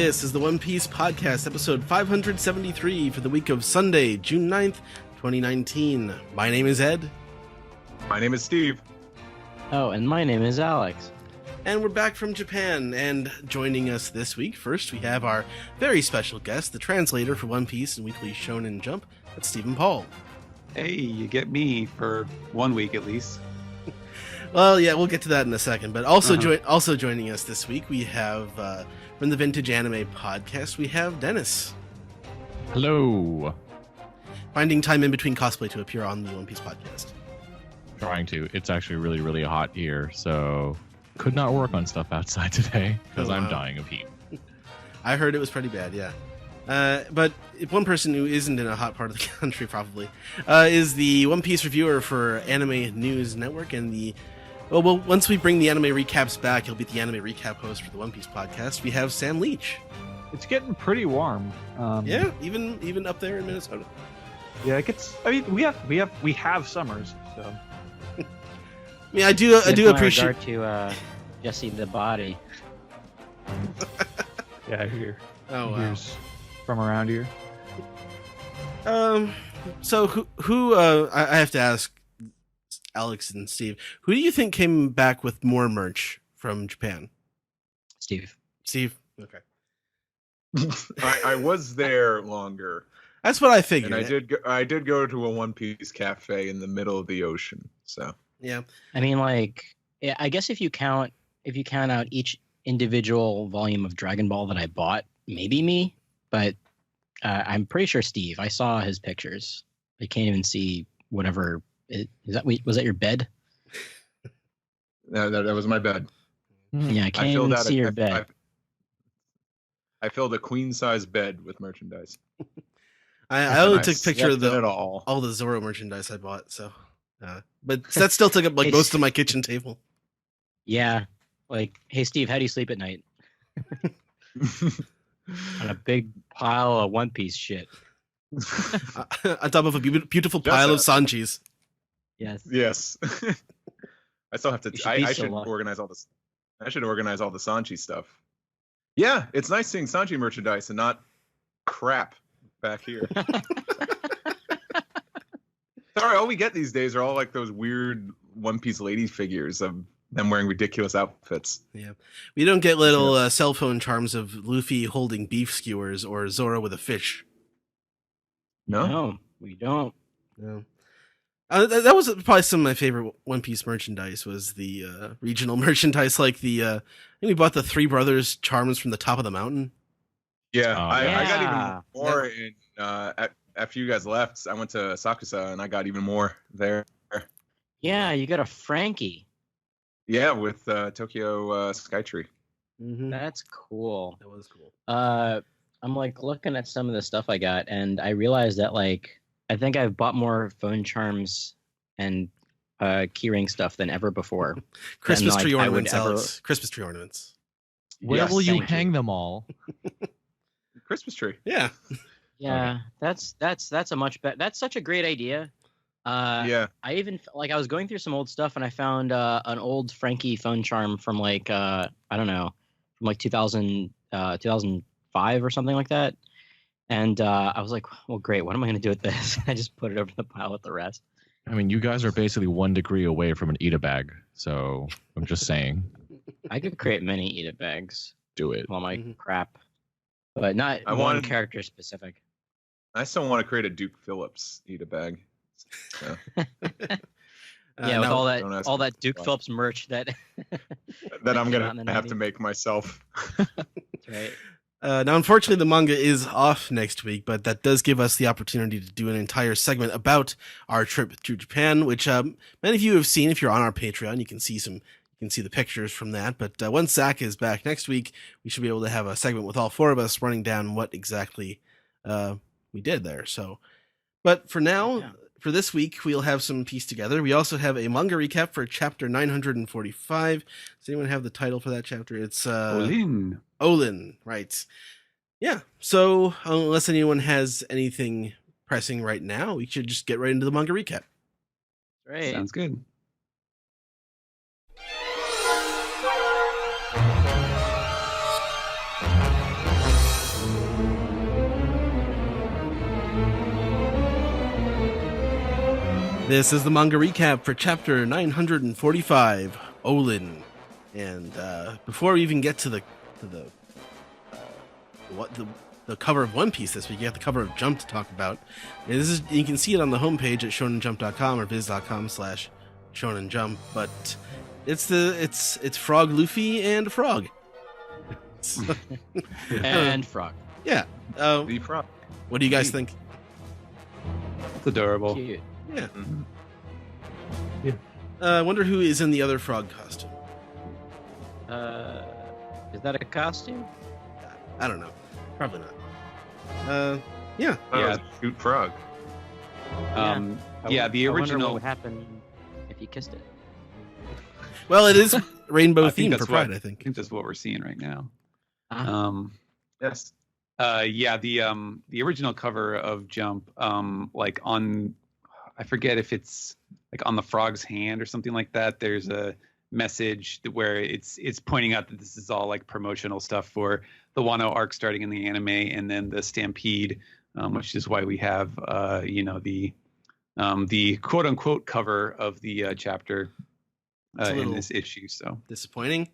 This is the One Piece Podcast, episode 573 for the week of Sunday, June 9th, 2019. My name is Ed. My name is Steve. Oh, and my name is Alex. And we're back from Japan, and joining us this week, first we have our very special guest, the translator for One Piece and Weekly Shonen Jump, that's Stephen Paul. Hey, you get me for 1 week at least. Well, yeah, we'll get to that in a second, but also joining us this week, we have, from the Vintage Anime Podcast, we have Dennis. Hello. Finding time in between cosplay to appear on the One Piece Podcast. Trying to. It's actually really, really hot here, so could not work on stuff outside today because I'm dying of heat. I heard it was pretty bad, yeah. But one person who isn't in a hot part of the country, probably, is the One Piece reviewer for Anime News Network and the... Well, once we bring the anime recaps back, he'll be the anime recap host for the One Piece podcast. We have Sam Leach. It's getting pretty warm. Yeah, even up there in Minnesota. Yeah, it gets. I mean, we have summers, so. I mean, I do appreciate to Jesse the Body. Yeah, here. Oh wow. Here's from around here. So who I have to ask Alex and Steve, who do you think came back with more merch from Japan? Steve. Okay. I was there longer. That's what I figured. And I did go to a One Piece cafe in the middle of the ocean. So yeah. I mean, yeah, I guess if you count out each individual volume of Dragon Ball that I bought, maybe me, but I'm pretty sure Steve. I saw his pictures. I can't even see whatever. Was that your bed? No, that was my bed. Yeah, I can't even see your bed. I filled a queen-size bed with merchandise. I only took a picture of all the Zoro merchandise I bought, so but that still took up most of my kitchen table. Yeah, hey Steve, how do you sleep at night? On a big pile of One Piece shit. On top of a beautiful pile of Sanjis. Yes. I still have to. I should lucky. organize all this. I should organize all the Sanji stuff. Yeah, it's nice seeing Sanji merchandise and not crap back here. Sorry, all we get these days are all like those weird One Piece lady figures of them wearing ridiculous outfits. Yeah, we don't get little cell phone charms of Luffy holding beef skewers or Zoro with a fish. No, we don't. No. That was probably some of my favorite One Piece merchandise was the regional merchandise, like the I think we bought the Three Brothers charms from the top of the mountain. Yeah, I got even more in after you guys left. I went to Sakusa and I got even more there. Yeah, you got a Frankie. Yeah, with Tokyo Skytree. Mm-hmm. That's cool. That was cool. I'm looking at some of the stuff I got, and I realized that I think I've bought more phone charms and keyring stuff than ever before. Christmas tree ornaments, Alex. Christmas tree ornaments. Where will you hang them all? Christmas tree. Yeah. Yeah, that's a much better. That's such a great idea. Yeah. I even I was going through some old stuff and I found an old Frankie phone charm from I don't know, from 2005 or something like that. And I was like, well, great. What am I going to do with this? I just put it over the pile with the rest. I mean, you guys are basically 1 degree away from an eat-a-bag, so I'm just saying. I could create many eat-a-bags. Do it. All my crap. But not one character specific. I still want to create a Duke Phillips eat-a-bag. So. Yeah, with all that Duke Phillips merch that I'm going to have to make myself. That's right. Now, unfortunately, the manga is off next week, but that does give us the opportunity to do an entire segment about our trip to Japan, which many of you have seen. If you're on our Patreon, you can see the pictures from that. But once Zach is back next week, we should be able to have a segment with all four of us running down what exactly we did there. So, but for now, for this week, we'll have some piece together. We also have a manga recap for chapter 945. Does anyone have the title for that chapter? It's Olin, right. Yeah, so unless anyone has anything pressing right now, we should just get right into the manga recap. Right. Sounds good. This is the manga recap for chapter 945, Olin. And before we even get to the cover of One Piece this week, you got the cover of Jump to talk about. And this is, you can see it on the homepage at shonenjump.com or viz.com/shonenjump, but it's Frog Luffy and a frog. And frog. Yeah. The frog. What do you guys think? It's adorable. Cute. Yeah. Mhm. I wonder who is in the other frog costume. Is that a costume? I don't know. Probably not. Yeah. That was a cute frog. Yeah, the I wonder original. what would happen if you kissed it. Well, it is rainbow I think themed for that's Pride, what- I think. I think that's what we're seeing right now. Ah. Yes. Yeah, the original cover of Jump, like on, I forget if it's like on the frog's hand or something like that. There's a message where it's pointing out that this is all like promotional stuff for the Wano arc starting in the anime, and then the Stampede, which is why we have the quote unquote cover of the chapter It's a in little this issue. So disappointing.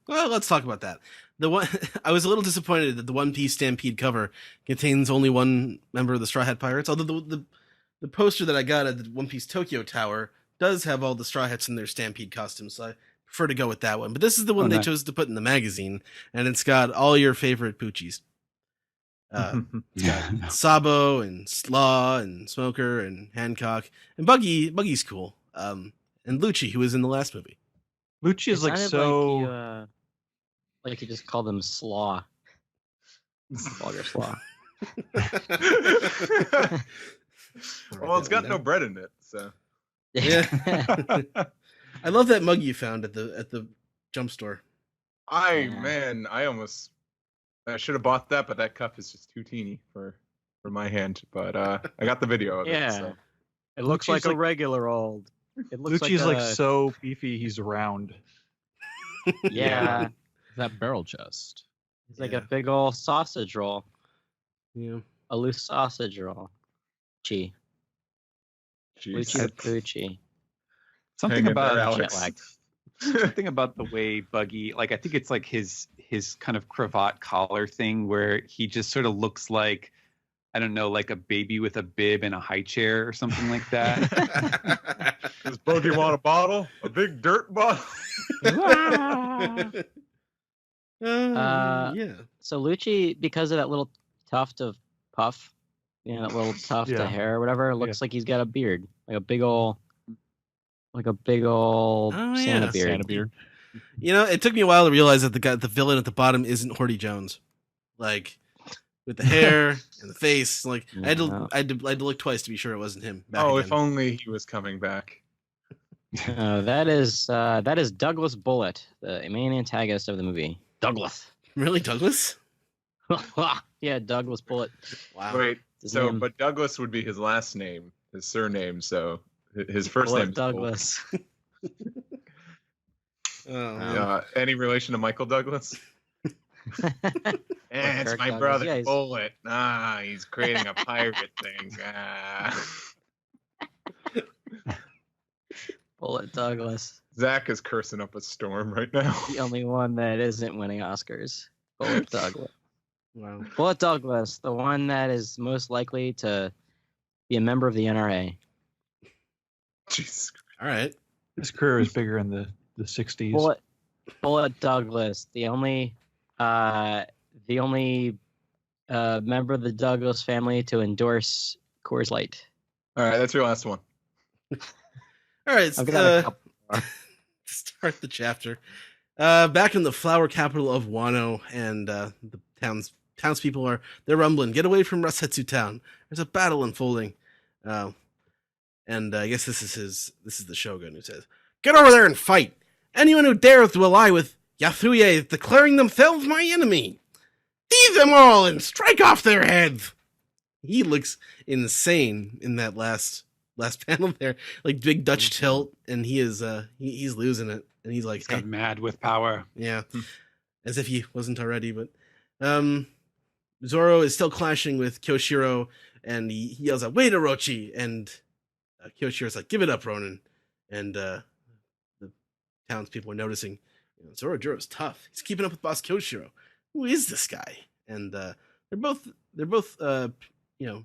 Well, let's talk about that. I was a little disappointed that the One Piece Stampede cover contains only one member of the Straw Hat Pirates. Although the poster that I got at the One Piece Tokyo Tower does have all the Straw Hats in their Stampede costumes, so I prefer to go with that one. But this is the one they nice. chose to put in the magazine, and it's got all your favorite Poochies. Sabo and Slaw and Smoker and Hancock and Buggy. Buggy's cool. And Lucci, who was in the last movie. Lucci is It like sounded so. like you just called them slaw. Vulgar slaw. Well, it's got no bread in it, so. Yeah. I love that mug you found at the jump store. I should have bought that, but that cup is just too teeny for my hand. But I got the video of Yeah. it. So. It looks Lucci's like a regular old. It looks Lucci's like a- so beefy. He's round. Yeah. That barrel chest. It's like Yeah. a big old sausage roll. Yeah. A loose sausage roll. Chi. Lucci Jeez. Pucci. something Hang in there, about Alex. jet lag. something about the way Buggy, like I think it's like his kind of cravat collar thing where he just sort of looks like, I don't know, like a baby with a bib and a high chair or something like that. Does Bogey want a bottle? A big dirt bottle? Yeah. So Lucci, because of that little tuft of puff, that little tuft Yeah. of hair or whatever, looks like he's got a beard, like a big old Oh, Santa yeah. beard. Santa beard. It took me a while to realize that the villain at the bottom isn't Horty Jones, like with the hair and the face. Like I had No. to look twice to be sure it wasn't him. Back Oh, again. if only he was coming back. That is Douglas Bullet, the main antagonist of the movie. Douglas. Really, Douglas? Yeah, Douglas Bullet. Wow. Wait, His so name- but Douglas would be his last name, his surname. So his first Bullet name is Douglas. Oh, Any relation to Michael Douglas? It's Kirk my Douglas. brother, Yeah, he's- Bullet. He's creating a pirate thing. Bullet Douglas. Zach is cursing up a storm right now. The only one that isn't winning Oscars. Bullet Douglas. wow. Bullet Douglas, the one that is most likely to be a member of the NRA. Jesus. All right. His career is bigger in the 60s. Bullet Douglas, the only member of the Douglas family to endorse Coors Light. All right, that's your last one. All right. I've got a couple more. Start the chapter. Back in the flower capital of Wano, and the townspeople they're rumbling. Get away from Rasetsu Town. There's a battle unfolding. And I guess this is the Shogun who says, "Get over there and fight. Anyone who dares to ally with Yasuye is declaring themselves my enemy. Seize them all and strike off their heads." He looks insane in that last panel there, like big Dutch tilt, and he is he's losing it, and he's like, He's got mad with power. yeah, as if he wasn't already. But Zoro is still clashing with Kyoshiro, and he yells out, "Wait, Orochi!" And Kyoshiro's like, "Give it up, Ronin." And the townspeople are noticing, Zoro's tough. He's keeping up with Boss Kyoshiro. Who is this guy? And they're both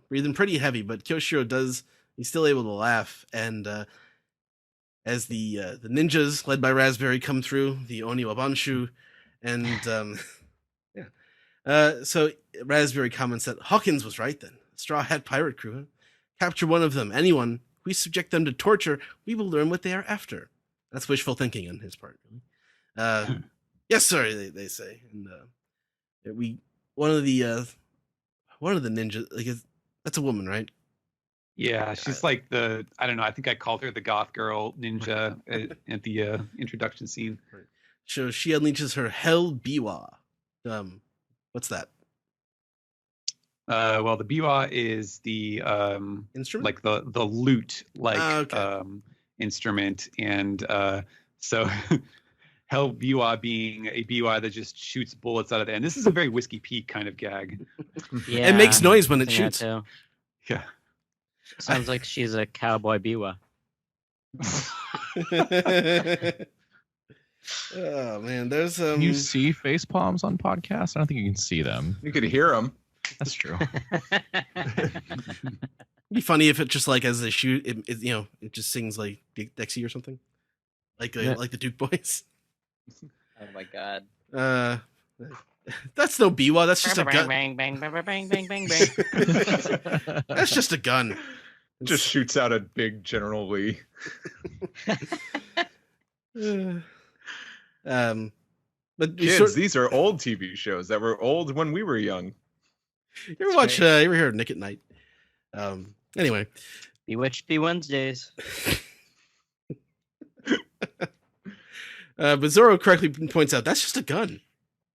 breathing pretty heavy, but Kyoshiro he's still able to laugh. And as the ninjas led by Raspberry come through, the Oni Wabanshu, and so Raspberry comments that Hawkins was right then. Straw Hat Pirate Crew, huh? Capture one of them. Anyone. We subject them to torture. We will learn what they are after. That's wishful thinking on his part. Yes, sir. They say, and one of the ninjas. That's a woman, right? Yeah, she's like I don't know. I think I called her the goth girl ninja at the introduction scene. Right. So she unleashes her Hell Biwa. What's that? Well, the biwa is the Instrument, like the lute instrument, and so Hell biwa being a biwa that just shoots bullets out of the end. This is a very Whiskey Pete kind of gag. Yeah, it makes noise when it I've seen that shoots. too. Yeah. Sounds like she's a cowboy biwa. Oh man, there's Can you see face palms on podcasts? I don't think you can see them. You could hear them. That's true. It'd be funny if it just like as they shoot, it just sings like Dexy or something, like the Duke Boys. Oh my god. That's no biwa. That's just a gun. Bang bang bang bang bang bang bang bang. That's just a gun. Just shoots out a big General Lee. But Kids, these are old TV shows that were old when we were young. You ever watch? You ever hear of Nick at Night? Anyway, Bewitched Be Wednesdays. but Zoro correctly points out that's just a gun,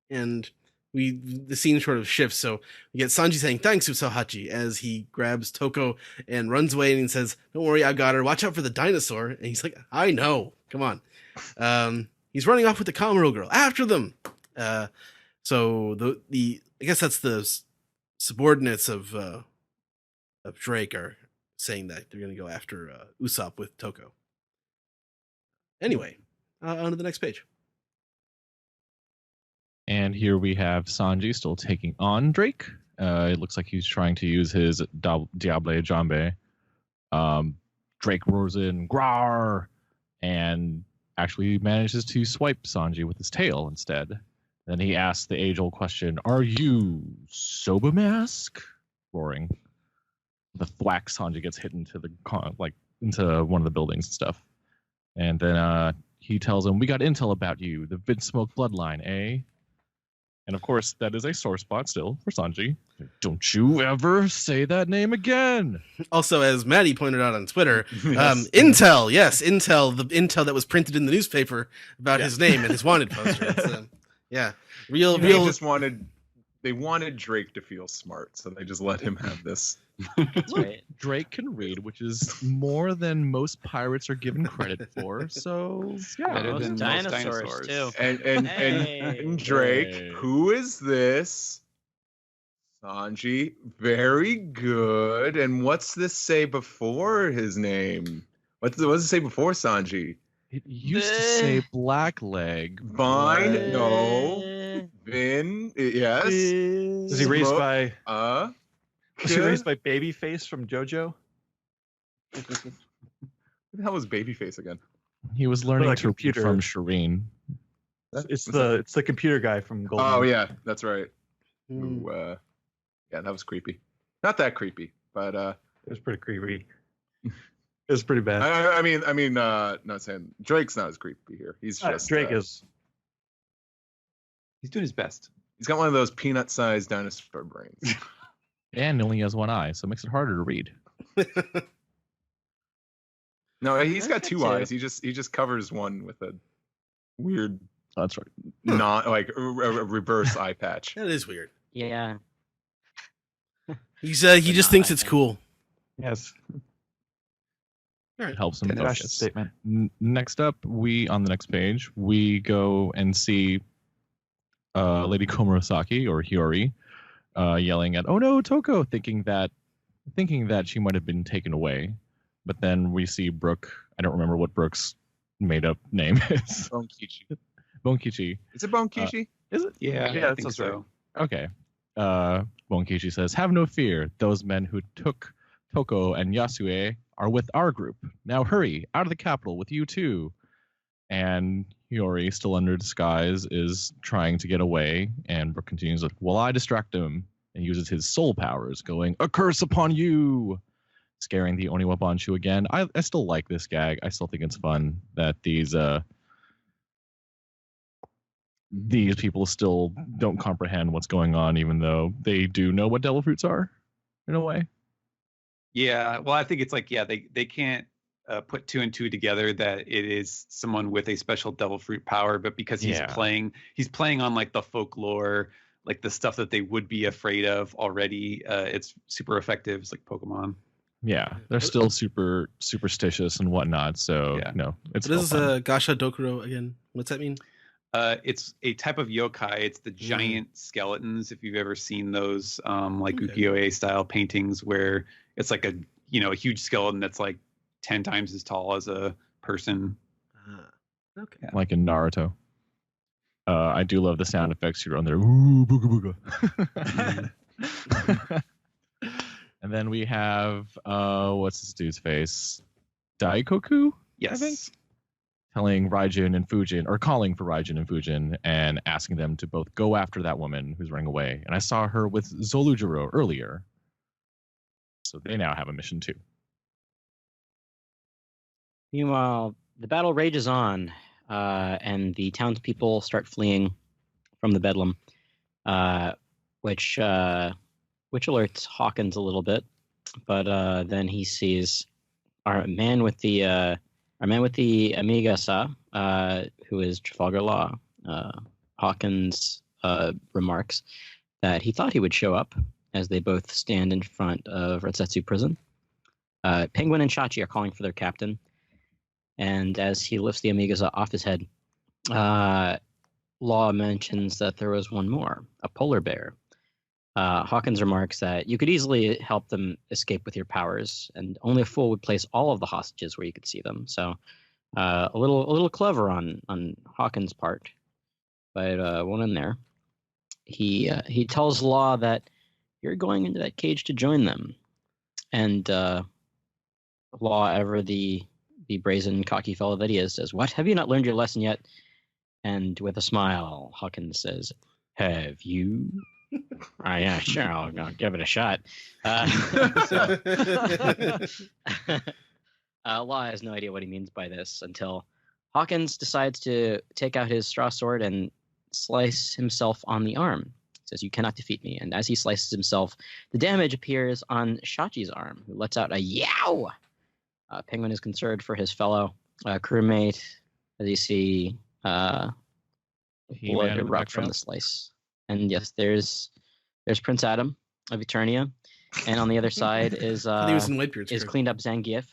and the scene sort of shifts. So we get Sanji saying thanks, Usahachi, as he grabs Toko and runs away, and he says, "Don't worry, I got her. Watch out for the dinosaur." And he's like, "I know. Come on." He's running off with the Kamuro girl after them. So the I guess that's the subordinates of Drake are saying that they're going to go after Usopp with Toko. Anyway, on to the next page. And here we have Sanji still taking on Drake. It looks like he's trying to use his Diable Jambe. Drake roars in, "Grar!" and actually manages to swipe Sanji with his tail instead. Then he asks the age-old question, "Are you Soba Mask?" Roaring. The thwack, Sanji gets hit into into one of the buildings and stuff. And then he tells him, "We got intel about you, the Vinsmoke bloodline, eh?" And of course, that is a sore spot still for Sanji. Don't you ever say that name again. Also, as Maddie pointed out on Twitter, Yes. Intel, yes, Intel, the Intel that was printed in the newspaper about his name and his wanted poster. It's, real. They wanted Drake to feel smart, so they just let him have this. That's right. Drake can read, which is more than most pirates are given credit for. So yeah, Better Most than most dinosaurs, too. And Hey. Drake, Hey. who is this? Sanji, very good. And what's this say before his name? What does it say before Sanji? it used to say Blackleg. Fine, no. Eh. Vin, yes. Was he raised Smoke. by? Was he Who raised by Babyface from JoJo? the hell was Babyface again? He was learning Like to read computer. from Shireen. It's the computer guy from Golden. Oh yeah, that's right. Hmm. Who, yeah, that was creepy. Not that creepy, but It was pretty creepy. It was pretty bad. I mean, not saying Drake's not as creepy here. He's just Drake is. He's doing his best. He's got one of those peanut-sized dinosaur brains. And he only has one eye, so it makes it harder to read. No, he's got two Too. eyes. He just covers one with a weird, That's right. not like a reverse eye patch. That is weird. Yeah. He just not, thinks I it's think. cool. Yes. It helps him Fashion focus. statement. Next up, on the next page, we go and see Lady Komurasaki, or Hiyori, yelling at, "Oh no, Toko!" thinking that she might have been taken away. But then we see Brooke. I don't remember what Brooke's made up name is. Bonkichi. Bonkichi. Is it Bonkichi? Is it? Yeah, Yeah, I that think sounds so. Okay. Bonkichi says, "Have no fear. Those men who took Toko and Yasue are with our group. Now hurry, out of the capital with you too." And Hiyori, still under disguise, is trying to get away. And Brooke continues, "While I distract him," and uses his soul powers, going, "A curse upon you!" Scaring the Oniwa Banshu again. I still like this gag. I still think it's fun that these people still don't comprehend what's going on, even though they do know what devil fruits are, in a way. Yeah, well, I think it's like, yeah, they can't put two and two together that it is someone with a special devil fruit power, but because he's playing on like the folklore, like the stuff that they would be afraid of already. It's super effective. It's like Pokemon. Yeah, they're still super superstitious and whatnot. So Yeah. no, it's What is fun. Gasha Dokuro again? What's that mean? It's a type of yokai. It's the giant skeletons. If you've ever seen those, like Okay. ukiyo-e style paintings, where it's like a huge skeleton that's like 10 times as tall as a person. Okay. Yeah. Like in Naruto. I do love the sound effects here on there. Ooh, booga booga. And then we have what's this dude's face? Daikoku? Yes. I think. Telling Raijin and Fujin, or calling for Raijin and Fujin, and asking them to both go after that woman who's running away. And I saw her with Zolujiro earlier. So they now have a mission too. Meanwhile, the battle rages on, and the townspeople start fleeing from the bedlam, which alerts Hawkins a little bit. But then he sees our man with the Amigasa, who is Trafalgar Law. Hawkins remarks that he thought he would show up as they both stand in front of Retsetsu prison. Penguin and Shachi are calling for their captain. And as he lifts the Amigasa off his head, Law mentions that there was one more, a polar bear. Hawkins remarks that you could easily help them escape with your powers, and only a fool would place all of the hostages where you could see them. So, a little clever on Hawkins' part, but one in there. He tells Law that you're going into that cage to join them, and Law, ever the brazen, cocky fellow that he is, says, "What? Have you not learned your lesson yet?" And with a smile, Hawkins says, "Have you?" Yeah, sure, I'll give it a shot. Law has no idea what he means by this until Hawkins decides to take out his straw sword and slice himself on the arm. He says, "You cannot defeat me." And as he slices himself, the damage appears on Shachi's arm, who lets out a yow. Penguin is concerned for his fellow crewmate as you see blood erupt from the slice. And yes, there's Prince Adam of Eternia, and on the other side is he was in Whitebeard's crew. cleaned up Zangief,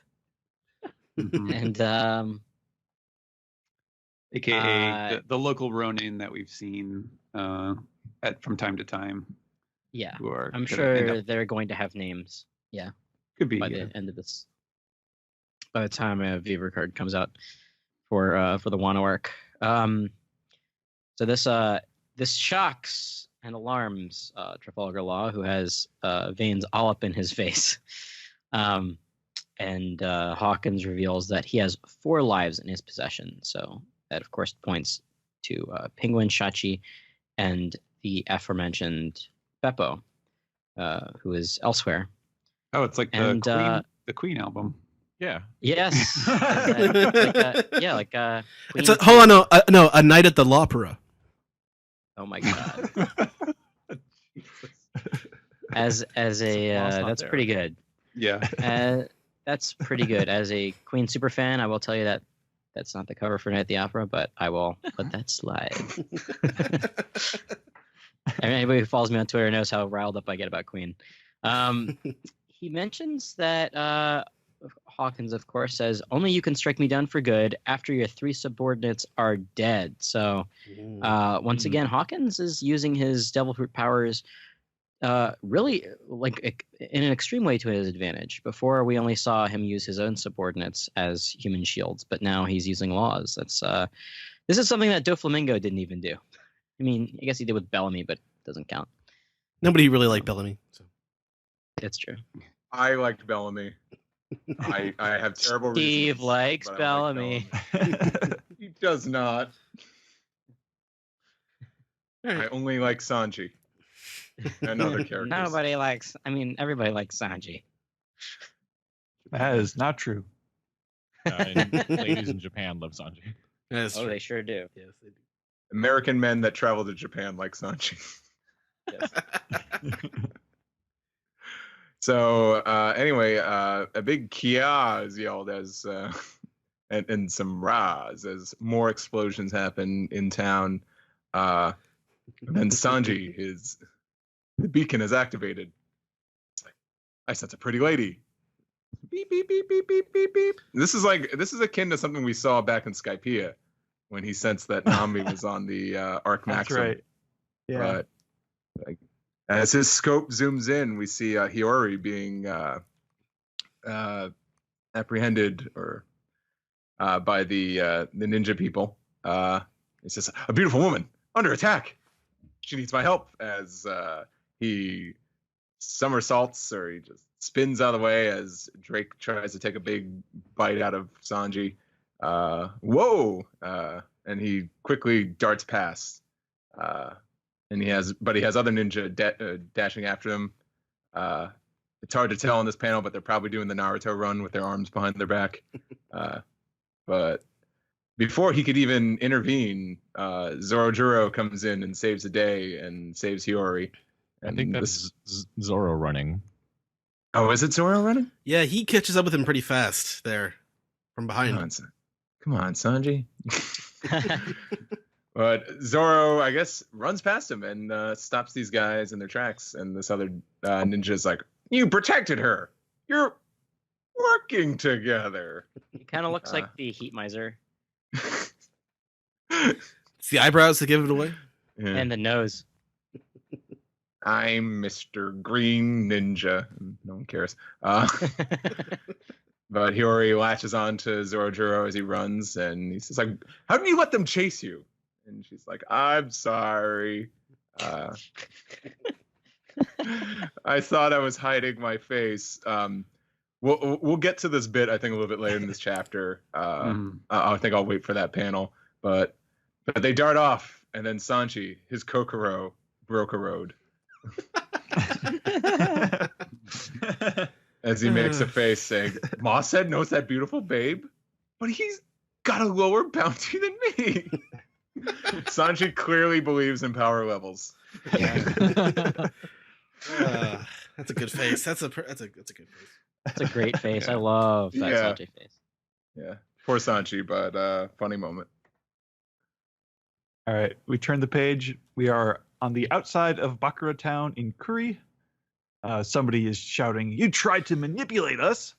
and AKA the local Ronin that we've seen from time to time. Yeah, who are I'm gonna sure end up- they're going to have names. Yeah, could be by yeah. the end of this. By the time a Viva card comes out for the Wano arc. So this shocks and alarms Trafalgar Law, who has veins all up in his face. And Hawkins reveals that he has 4 lives in his possession. So that, of course, points to Penguin, Shachi, and the aforementioned Beppo, who is elsewhere. Oh, it's like the Queen album. Yeah. Yes. It's a night at the Lawpera. Oh my god. As a that's there. pretty good. Yeah. That's pretty good. As a Queen super fan, I will tell you that that's not the cover for Night at the Opera, but I will let that slide. Anybody who follows me on Twitter knows how riled up I get about Queen. He mentions that Hawkins, of course, says, "Only you can strike me down for good after your 3 subordinates are dead." So once again, Hawkins is using his devil fruit powers really, like in an extreme way to his advantage. Before, we only saw him use his own subordinates as human shields, but now he's using laws. This is something that Doflamingo didn't even do. I mean, I guess he did with Bellamy, but it doesn't count. Nobody really liked Bellamy. So. That's true. I liked Bellamy. I have terrible reasons. Steve likes but I Bellamy. He does not. All right. I only like Sanji and other characters. Nobody likes. I mean, everybody likes Sanji. That is not true. And ladies in Japan love Sanji. That's true. They sure do. Yes, they do. American men that travel to Japan like Sanji. Yes. So anyway, a big Kia is yelled as and some Ras as more explosions happen in town. And then Sanji, the beacon is activated. It's like, I sense a pretty lady. Beep beep beep beep beep beep beep. This is akin to something we saw back in Skypiea when he sensed that Nami was on the Arc That's Maxim. right. Yeah. But like, as his scope zooms in, we see Hiyori being apprehended or by the ninja people. It says, "A beautiful woman under attack. She needs my help." As he somersaults or he just spins out of the way as Drake tries to take a big bite out of Sanji. Whoa! And he quickly darts past. And he has other ninja dashing after him. It's hard to tell on this panel, but they're probably doing the Naruto run with their arms behind their back. But before he could even intervene, Zorojuro comes in and saves the day and saves Hiyori. I think that's Zoro running. Oh, is it Zoro running? Yeah, he catches up with him pretty fast there from behind. Come on, Sanji. But Zoro, I guess, runs past him and stops these guys in their tracks. And this other ninja's like, "You protected her. You're working together." He kind of looks like the Heat Miser. It's the eyebrows that give it away. Yeah. And the nose. I'm Mr. Green Ninja. No one cares. But Hiyori latches on to Zorojuro as he runs, and he says, like, "How did you let them chase you?" And she's like, "I'm sorry. I thought I was hiding my face." We'll get to this bit, I think, a little bit later in this chapter. I think I'll wait for that panel. But they dart off, and then Sanji, his Kokoro, broke a road. As he makes a face saying, "Moss Head knows that beautiful babe, but he's got a lower bounty than me." Sanji clearly believes in power levels. That's a good face. That's a good face. That's a great face. I love that Sanji face. Yeah, poor Sanji, but funny moment. All right, we turn the page. We are on the outside of Bakura Town in Kuri. Somebody is shouting, "You tried to manipulate us!"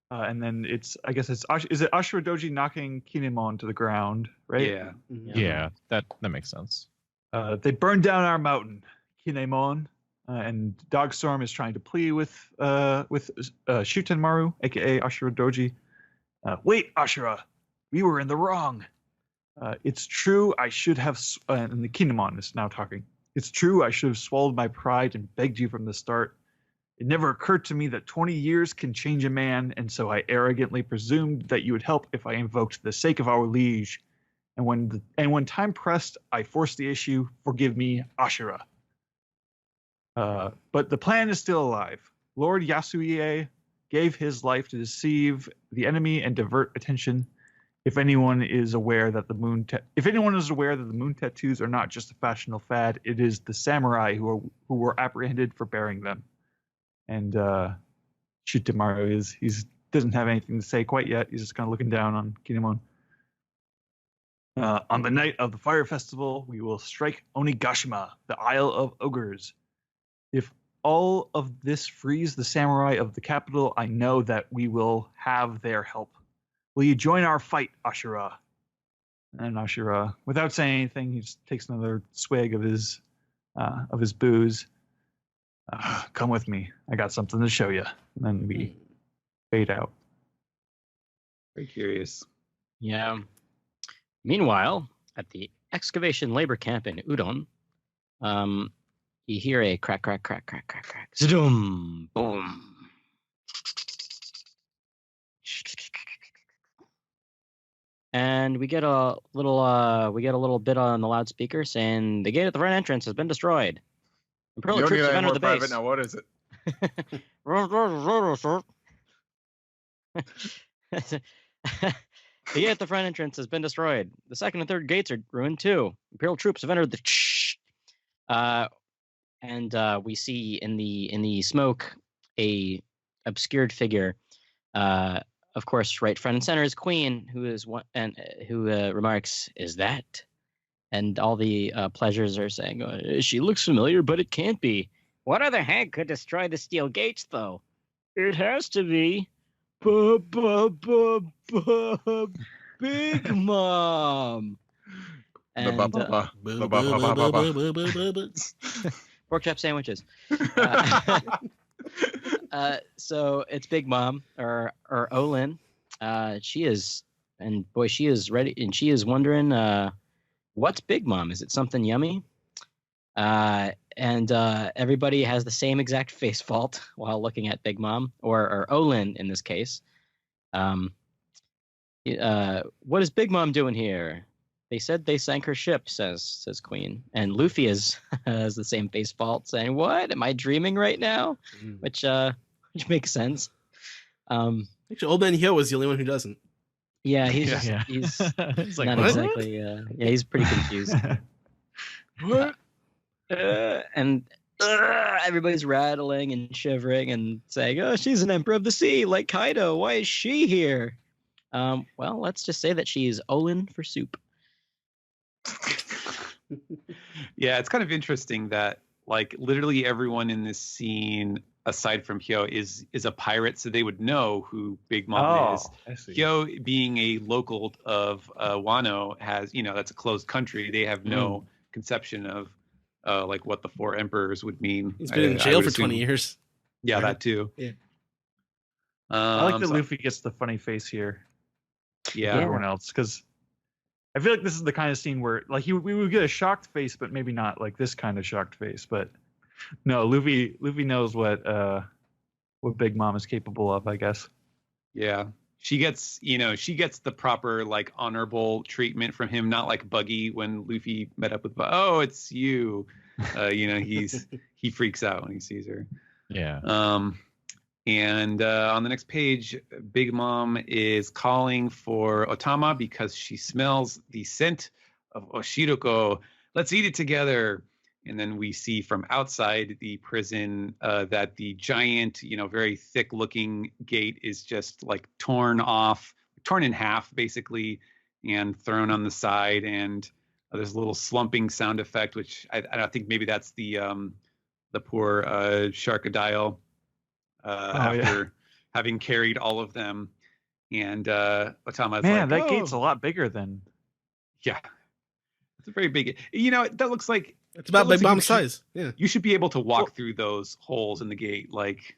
And then is it Ashura Doji knocking Kinemon to the ground, right? Yeah. Yeah, that makes sense. They burned down our mountain, Kinemon, and Dogstorm is trying to plea with Shutenmaru, aka Ashura Doji. "Wait, Ashura, we were in the wrong. It's true I should have," and the Kinemon is now talking. "It's true I should have swallowed my pride and begged you from the start. It never occurred to me that 20 years can change a man, and so I arrogantly presumed that you would help if I invoked the sake of our liege. And when time pressed, I forced the issue. Forgive me, Ashura. But the plan is still alive. Lord Yasuie gave his life to deceive the enemy and divert attention. If anyone is aware that the moon tattoos are not just a fashionable fad, it is the samurai who were apprehended for bearing them." And Shutemaru doesn't have anything to say quite yet. He's just kind of looking down on Kinemon. "On the night of the fire festival, we will strike Onigashima, the Isle of Ogres. If all of this frees the samurai of the capital, I know that we will have their help. Will you join our fight, Ashura?" And Ashura, without saying anything, he just takes another swig of his booze. Come with me. I got something to show you. And then we fade out. Very curious. Yeah. Meanwhile, at the excavation labor camp in Udon, you hear a crack, crack, crack, crack, crack, crack. Zoom, boom. And we get a little bit on the loudspeaker saying the gate at the front entrance has been destroyed. Imperial You don't troops need have any entered more the private base. now. What is it? The gate at the front entrance has been destroyed. The second and third gates are ruined too. Imperial troops have entered the. And we see in the smoke a obscured figure. Of course, right front and center is Queen, who is one and who remarks, "Is that?" And all the pleasures are saying, "She looks familiar, but it can't be. What other hag could destroy the steel gates, though? It has to be Big Mom." And pork chop sandwiches. So it's Big Mom or Olin. She is ready, and she is wondering, what's Big Mom? Is it something yummy? And everybody has the same exact face fault while looking at Big Mom or Olin in this case. What is Big Mom doing here? They said they sank her ship, says Queen. And Luffy has the same face fault, saying, "What? Am I dreaming right now?" Which makes sense. Actually, Old Man Hyo was the only one who doesn't. Yeah, he's It's like, not what? exactly. Yeah, he's pretty confused. What? And everybody's rattling and shivering and saying, "Oh, she's an emperor of the sea, like Kaido. Why is she here?" Well, let's just say that she's Olin for soup. Yeah, it's kind of interesting that like literally everyone in this scene, aside from Hyo, is a pirate, so they would know who Big Mom is. I see. Hyo, being a local of Wano, has that's a closed country. They have no conception of like what the four emperors would mean. He's been in jail for 20 years. Yeah, that too. Yeah. I like that Luffy gets the funny face here. Yeah. Everyone else, because I feel like this is the kind of scene where like we would get a shocked face, but maybe not like this kind of shocked face. But no, Luffy knows what Big Mom is capable of, I guess. Yeah. She gets the proper like honorable treatment from him, not like Buggy when Luffy met up with it's you. He freaks out when he sees her. Yeah. And on the next page, Big Mom is calling for Otama because she smells the scent of Oshiroko. Let's eat it together. And then we see from outside the prison that the giant, very thick-looking gate is just like torn in half, basically, and thrown on the side. And there's a little slumping sound effect, which I think maybe that's the poor Sharkadile. After having carried all of them, and Otama's man, like, that gate's a lot bigger than. Yeah, it's a very big. That looks like it's about Big Mom's size. Yeah, you should be able to walk through those holes in the gate, like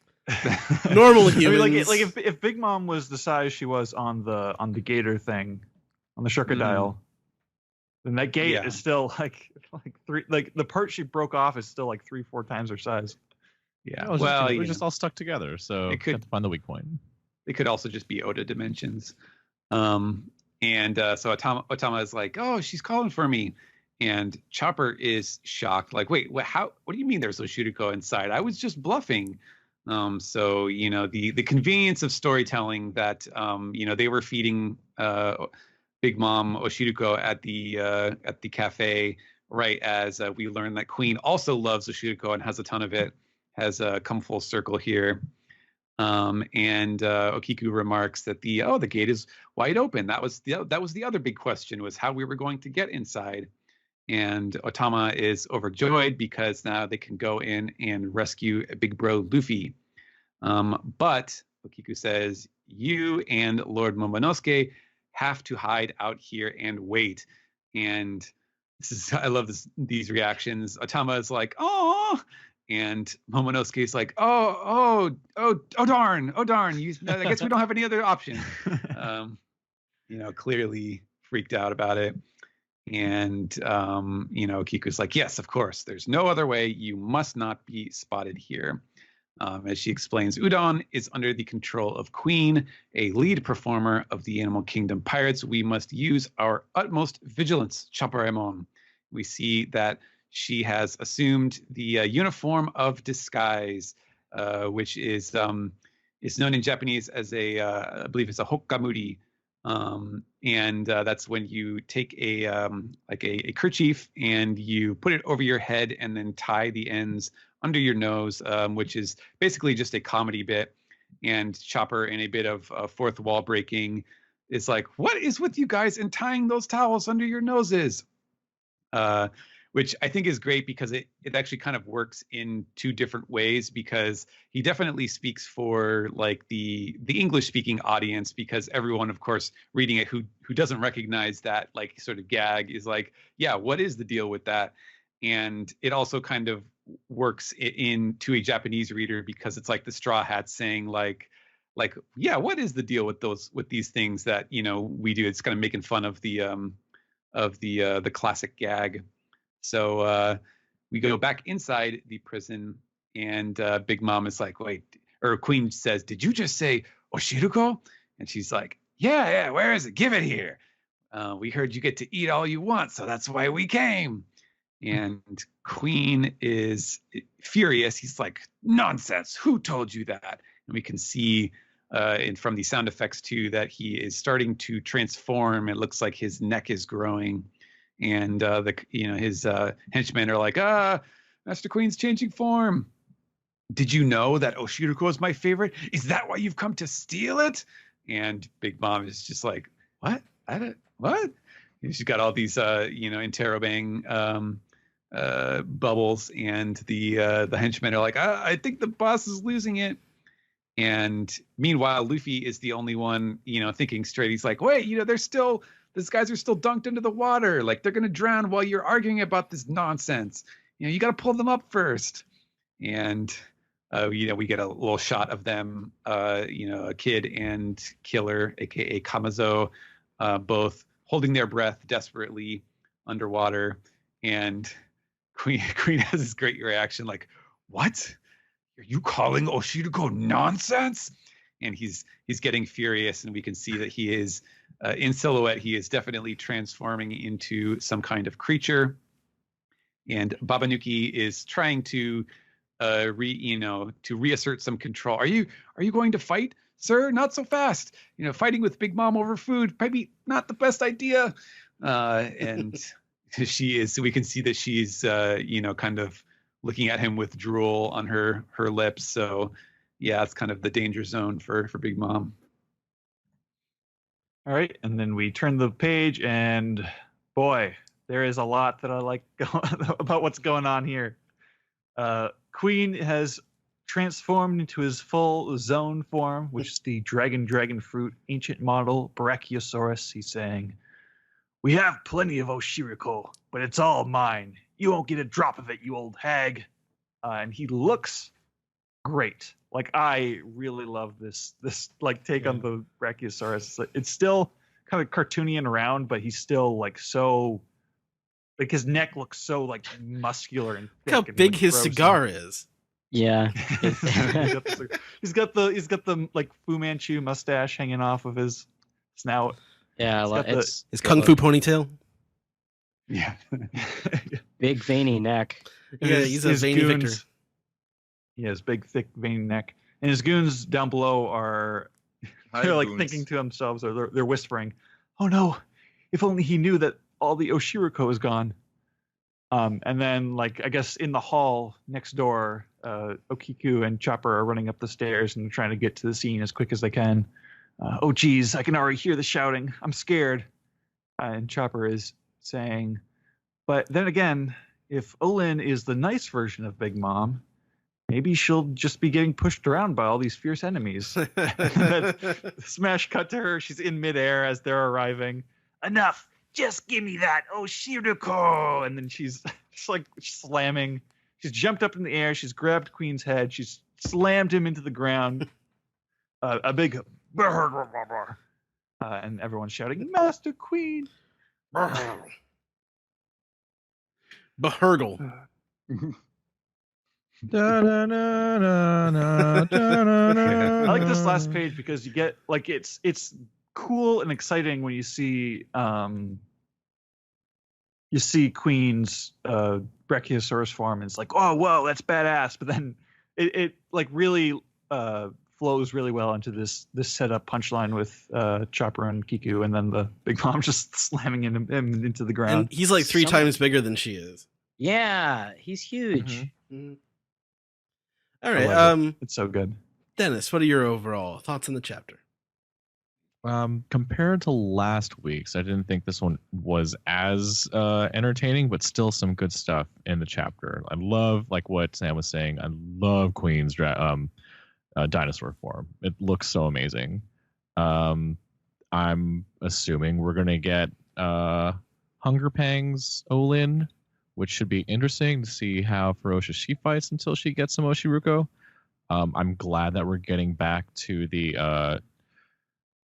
normal humans. I mean, like if Big Mom was the size she was on the gator thing, on the Sharkadile, then that gate is still like three. Like the part she broke off is still like 3-4 times her size. Yeah, we're just all stuck together, so it could have to find the weak point. It could also just be Oda dimensions. So Otama is like, "Oh, she's calling for me," and Chopper is shocked, like, "Wait, what do you mean there's Oshiroko inside? I was just bluffing." So the convenience of storytelling that they were feeding Big Mom Oshiroko at the cafe right as we learn that Queen also loves Oshiroko and has a ton of it. Has come full circle here, and Okiku remarks that the gate is wide open. That was the other big question, was how we were going to get inside, and Otama is overjoyed because now they can go in and rescue Big Bro Luffy. But Okiku says you and Lord Momonosuke have to hide out here and wait. And I love these reactions. Otama is like, "Oh." And Momonosuke's like, oh, darn. I guess we don't have any other option. Clearly freaked out about it. And, Kiku's like, yes, of course, there's no other way. You must not be spotted here. As she explains, Udon is under the control of Queen, a lead performer of the Animal Kingdom Pirates. We must use our utmost vigilance, Chaparemon. We see that she has assumed the uniform of disguise, which is known in Japanese as I believe it's a hokkamuri. And that's when you take a kerchief and you put it over your head and then tie the ends under your nose, which is basically just a comedy bit. And Chopper, in a bit of fourth wall breaking, is like, what is with you guys in tying those towels under your noses? Which I think is great because it actually kind of works in two different ways, because he definitely speaks for like the English speaking audience, because everyone, of course, reading it who doesn't recognize that like sort of gag is like, yeah, what is the deal with that? And it also kind of works into a Japanese reader because it's like the Straw Hats saying like, yeah, what is the deal with these things that, we do? It's kind of making fun of the classic gag. So we go back inside the prison, and Big Mom is like, Queen says, did you just say Oshiruko? And she's like, yeah, where is it? Give it here. We heard you get to eat all you want, so that's why we came. And Queen is furious. He's like, nonsense. Who told you that? And we can see from the sound effects too that he is starting to transform. It looks like his neck is growing. And his henchmen are like, Master Queen's changing form. Did you know that Oshiruko is my favorite? Is that why you've come to steal it? And Big Mom is just like, what? What? And she's got all these, interrobang bubbles, and the henchmen are like, I think the boss is losing it. And meanwhile, Luffy is the only one, thinking straight. He's like, wait, these guys are still dunked into the water. Like, they're going to drown while you're arguing about this nonsense. You got to pull them up first. And, we get a little shot of them, a kid and Killer, a.k.a. Kamazo, both holding their breath desperately underwater. And Queen has this great reaction, like, what? Are you calling Oshiruko nonsense? And he's getting furious, and we can see that he is in silhouette. He is definitely transforming into some kind of creature. And Babanuki is trying to reassert some control. Are you going to fight, sir? Not so fast. Fighting with Big Mom over food, maybe not the best idea. And she is. So we can see that she's kind of looking at him with drool on her lips. So yeah, it's kind of the danger zone for Big Mom. All right, and then we turn the page, and boy, there is a lot that I like about what's going on here. Queen has transformed into his full zone form, which is the dragon fruit ancient model Brachiosaurus. He's saying, we have plenty of Oshiriko, but it's all mine. You won't get a drop of it, you old hag. And he looks great. Like, I really love this like take on the Brachiosaurus. It's still kind of cartoony and round, but he's still like so, like, his neck looks so like muscular and thick. Look how big his cigar is. Yeah. he's got the like Fu Manchu mustache hanging off of his snout. Yeah, his kung fu ponytail. Yeah. Big veiny neck. Yeah, he's a veiny Victor. He has big, thick, veiny neck. And his goons down below are they're like thinking to themselves, or they're whispering, oh no, if only he knew that all the Oshiriko is gone. And then, like, I guess in the hall next door, Okiku and Chopper are running up the stairs and trying to get to the scene as quick as they can. Oh geez, I can already hear the shouting. I'm scared. And Chopper is saying, but then again, if Olin is the nice version of Big Mom, maybe she'll just be getting pushed around by all these fierce enemies. Smash cut to her. She's in midair as they're arriving. Enough. Just give me that Oshiriko. And then she's just like slamming She's jumped up in the air. She's grabbed Queen's head. She's slammed him into the ground. A big, and everyone's shouting, "Master Queen!" Behergle. I like this last page because you get like it's cool and exciting when you see Queen's Brachiosaurus form, and it's like, oh whoa, that's badass. But then it like really flows really well into this setup punchline with Chopper and Kiku, and then the Big Mom just slamming him into the ground. And he's like 3 times bigger than she is. Yeah, he's huge. Mhm. All right. It's so good. Dennis, what are your overall thoughts on the chapter? Compared to last week's, I didn't think this one was as entertaining, but still some good stuff in the chapter. I love, like what Sam was saying, I love Queen's dinosaur form. It looks so amazing. I'm assuming we're going to get Hunger Pangs Olin, which should be interesting to see how ferocious she fights until she gets some Oshiruko. I'm glad that we're getting back to the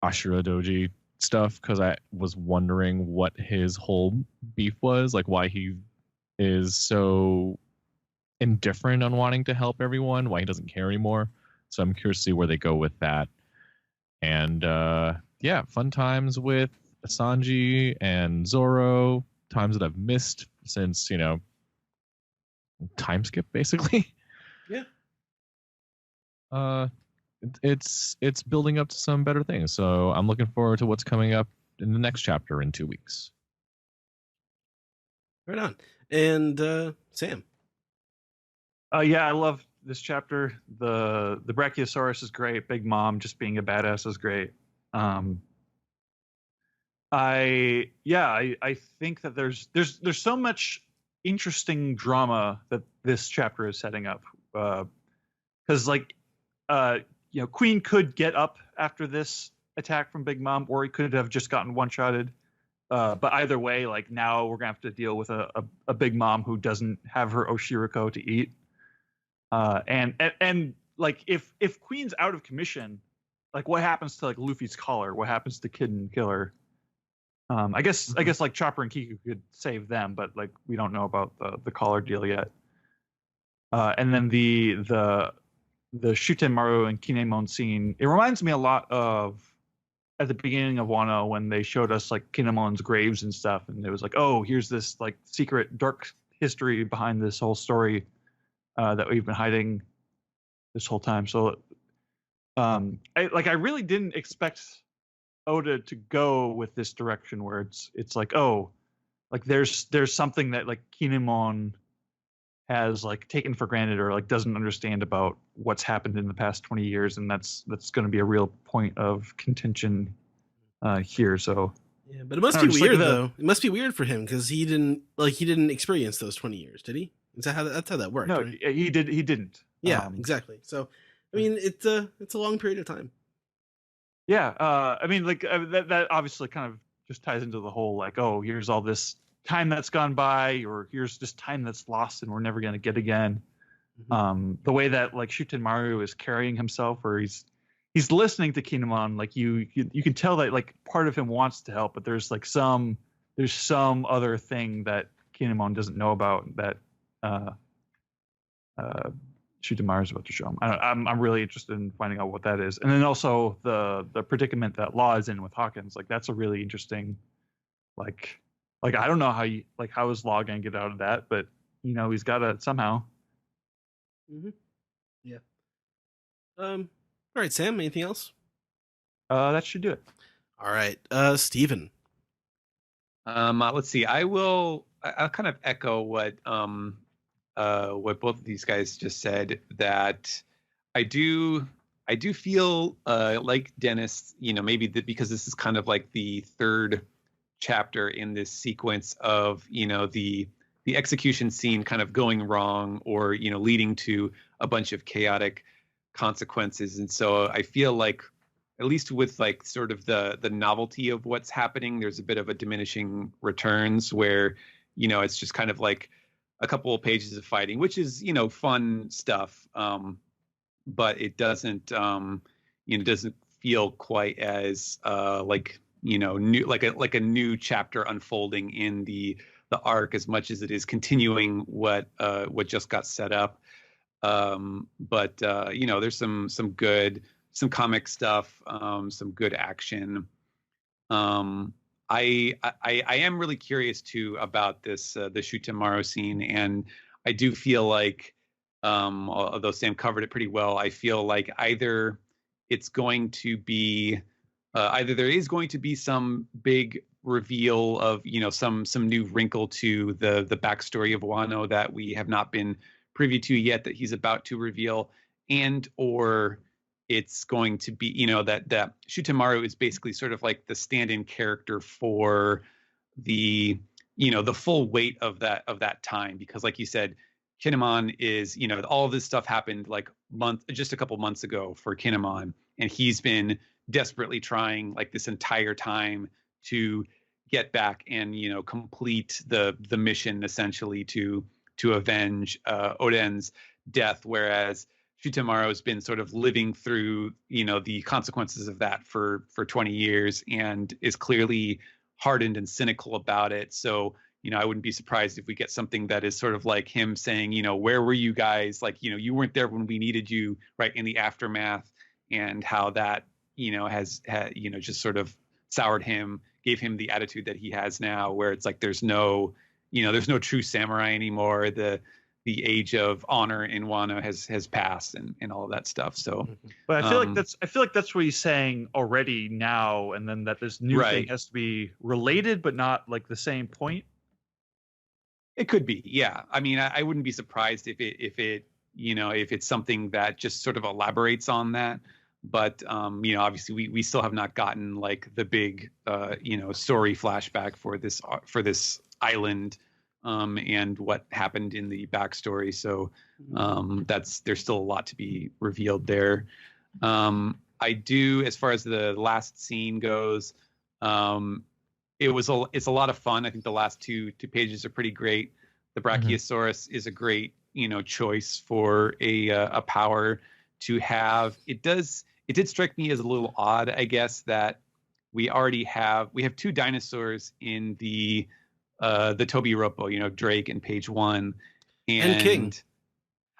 Ashura Doji stuff, because I was wondering what his whole beef was, like why he is so indifferent on wanting to help everyone, why he doesn't care anymore. So I'm curious to see where they go with that. And yeah, fun times with Sanji and Zoro, times that I've missed since, time skip basically. Yeah. It's building up to some better things. So I'm looking forward to what's coming up in the next chapter in 2 weeks. Right on. And Sam. Yeah, I love this chapter. The Brachiosaurus is great. Big Mom just being a badass is great. I think that there's so much interesting drama that this chapter is setting up. Because Queen could get up after this attack from Big Mom, or he could have just gotten one-shotted. But either way, like now we're gonna have to deal with a Big Mom who doesn't have her Oshiriko to eat. And like if Queen's out of commission, like what happens to like Luffy's collar? What happens to Kid and Killer? I guess like Chopper and Kiku could save them, but like we don't know about the collar deal yet. And then the Shutemaru and Kinemon scene, it reminds me a lot of at the beginning of Wano when they showed us like Kinemon's graves and stuff, and it was like, oh, here's this like secret dark history behind this whole story that we've been hiding this whole time. So I really didn't expect Oda to go with this direction where it's like, oh, like there's something that like Kinemon has like taken for granted or like doesn't understand about what's happened in the past 20 years, and that's going to be a real point of contention here. So yeah, but it must be weird though. It must be weird for him because he didn't experience those 20 years, did he? Is that that's how that worked? No, right? he didn't. Yeah, exactly. So I mean, it's a long period of time. Yeah, I mean, like that obviously kind of just ties into the whole like, oh, here's all this time that's gone by, or here's this time that's lost and we're never going to get again. Mm-hmm. The way that like Shutemaru is carrying himself, or he's listening to Kinemon, like you can tell that like part of him wants to help, but there's some other thing that Kinemon doesn't know about that Shutemaru is about to show him. I'm really interested in finding out what that is. And then also the predicament that Law is in with Hawkins, like that's a really interesting, like I don't know how is Law gonna get out of that, but he's got to somehow. Mm-hmm. Yeah. All right, Sam. Anything else? That should do it. All right, Steven. Let's see. I'll kind of echo what both of these guys just said, that I do feel like Dennis, maybe because this is kind of like the third chapter in this sequence of the execution scene kind of going wrong, or leading to a bunch of chaotic consequences. And so I feel like, at least with like sort of the novelty of what's happening, there's a bit of a diminishing returns where it's just kind of like a couple of pages of fighting, which is, you know, fun stuff. But it doesn't, you know, doesn't feel quite as like, you know, new, like a new chapter unfolding in the arc as much as it is continuing what just got set up. But you know, there's some comic stuff, some good action. I am really curious too about this the Shutamaru scene, and I do feel like, although Sam covered it pretty well, I feel like either it's going to be either there is going to be some big reveal of, you know, some new wrinkle to the backstory of Wano that we have not been privy to yet that he's about to reveal, and or it's going to be, you know, that Shutamaru is basically sort of like the stand-in character for the, you know, the full weight of that time, because like you said, Kinemon is, you know, all of this stuff happened like just a couple months ago for Kinemon, and he's been desperately trying like this entire time to get back and, you know, complete the mission essentially to avenge Oden's death, whereas Shutamaru has been sort of living through, you know, the consequences of that for 20 years and is clearly hardened and cynical about it. So, you know, I wouldn't be surprised if we get something that is sort of like him saying, you know, where were you guys? Like, you know, you weren't there when we needed you, right, in the aftermath, and how that, you know, has you know, just sort of soured him, gave him the attitude that he has now, where it's like there's no, you know, there's no true samurai anymore. The age of honor in Wano has passed, and all of that stuff. So, but I feel like that's what he's saying already now, and then that this new thing has to be related, but not like the same point. It could be, yeah. I mean, I wouldn't be surprised if it you know, if it's something that just sort of elaborates on that. But you know, obviously we still have not gotten like the big you know, story flashback for this island. And what happened in the backstory. So there's still a lot to be revealed there. I do, as far as the last scene goes, it's a lot of fun. I think the last two pages are pretty great. The Brachiosaurus is a great, you know, choice for a power to have. It did strike me as a little odd, I guess, that we have two dinosaurs in the Toby Roppo, you know, Drake and Page One, and King.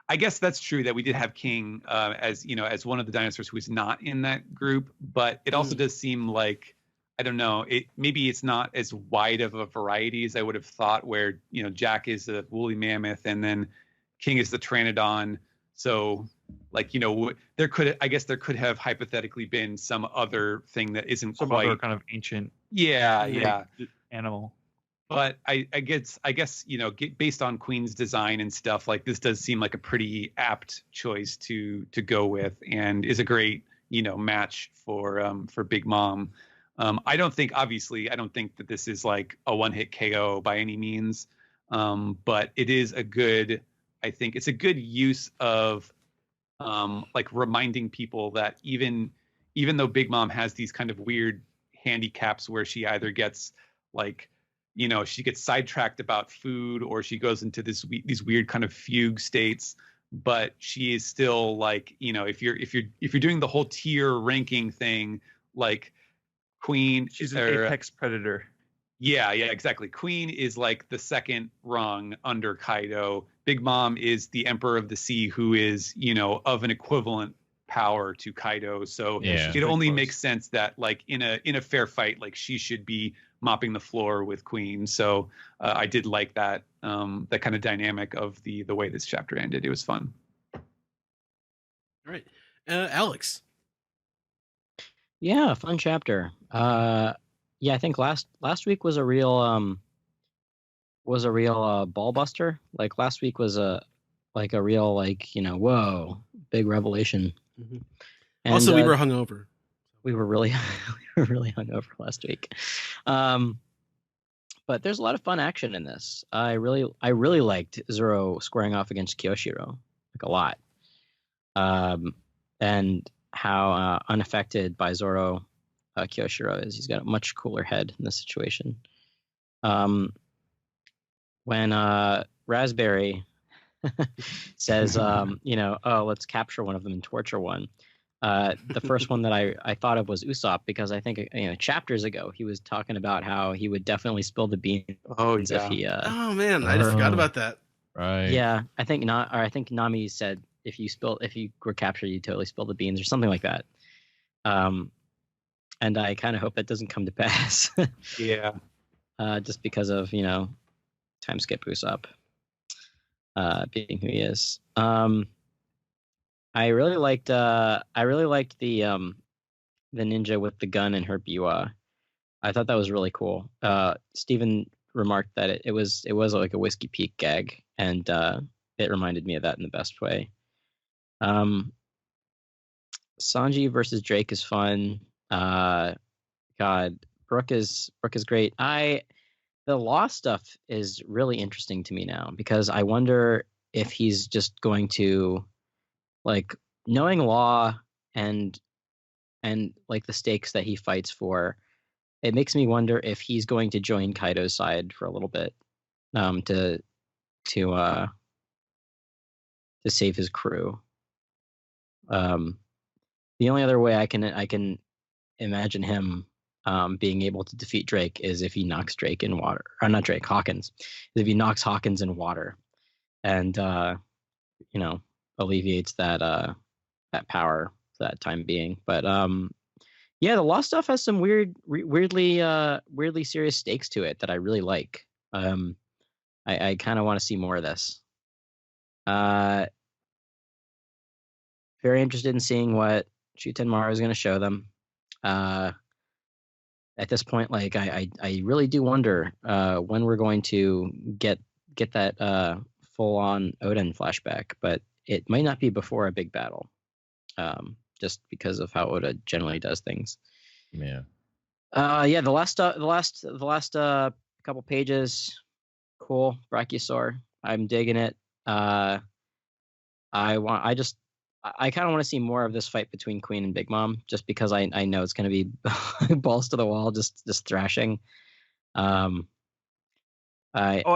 I guess that's true that we did have King as, you know, as one of the dinosaurs who is not in that group, but it also does seem like, I don't know, maybe it's not as wide of a variety as I would have thought, where, you know, Jack is a woolly mammoth and then King is the Pteranodon. So, like, you know, there could have hypothetically been some other thing that isn't some quite other kind of ancient animal. But I guess, you know, based on Queen's design and stuff, like, this does seem like a pretty apt choice to go with, and is a great, you know, match for Big Mom. I don't think that this is like a one-hit KO by any means, but it is I think it's a good use of like reminding people that even though Big Mom has these kind of weird handicaps where she either gets like, you know, she gets sidetracked about food, or she goes into these weird kind of fugue states, but she is still like, you know, if you're doing the whole tier ranking thing, like Queen, she's an apex predator. Yeah, exactly. Queen is like the second rung under Kaido. Big Mom is the Emperor of the Sea, who is, you know, of an equivalent power to Kaido. So it only makes sense that, like, in a fair fight, like, she should be mopping the floor with Queen. So I did like that that kind of dynamic of the way this chapter ended. It was fun. All right, Alex. Yeah, fun chapter. Yeah, I think last week was a real ball buster. Like, last week was a real, like, you know, whoa, big revelation. Mm-hmm. And, also, we were hungover. We were really hungover last week. But there's a lot of fun action in this. I really liked Zoro squaring off against Kyoshiro, like, a lot. And how unaffected by Zoro Kyoshiro is. He's got a much cooler head in this situation. When Raspberry says, oh, let's capture one of them and torture one. The first one that I thought of was Usopp, because I think chapters ago he was talking about how he would definitely spill the beans Oh if yeah. he. Oh man, I forgot about that. Right. Yeah, I think not. Or I think Nami said if you were captured, you totally spill the beans or something like that. And I kind of hope that doesn't come to pass. Yeah. Just because of time skip Usopp being who he is. I really liked the ninja with the gun and her biwa. I thought that was really cool. Steven remarked that it was like a Whiskey Peak gag, and it reminded me of that in the best way. Sanji versus Drake is fun. God, Brooke is great. The Law stuff is really interesting to me now, because I wonder if he's just going to, like, knowing Law and like the stakes that he fights for, it makes me wonder if he's going to join Kaido's side for a little bit, to save his crew. The only other way I can imagine him being able to defeat Drake is if he knocks Drake in water, or not Drake, Hawkins. If he knocks Hawkins in water, and alleviates that power for that time being. But yeah, the Law stuff has some weirdly serious stakes to it that I really like. I kind of want to see more of this. Very interested in seeing what Shutenmaru is going to show them. At this point, like, I really do wonder when we're going to get that full-on Oden flashback, but it might not be before a big battle, just because of how Oda generally does things. Yeah. Yeah. The last couple pages, cool. Brachiosaur, I'm digging it. I kind of want to see more of this fight between Queen and Big Mom, just because I know it's going to be balls to the wall, just thrashing. I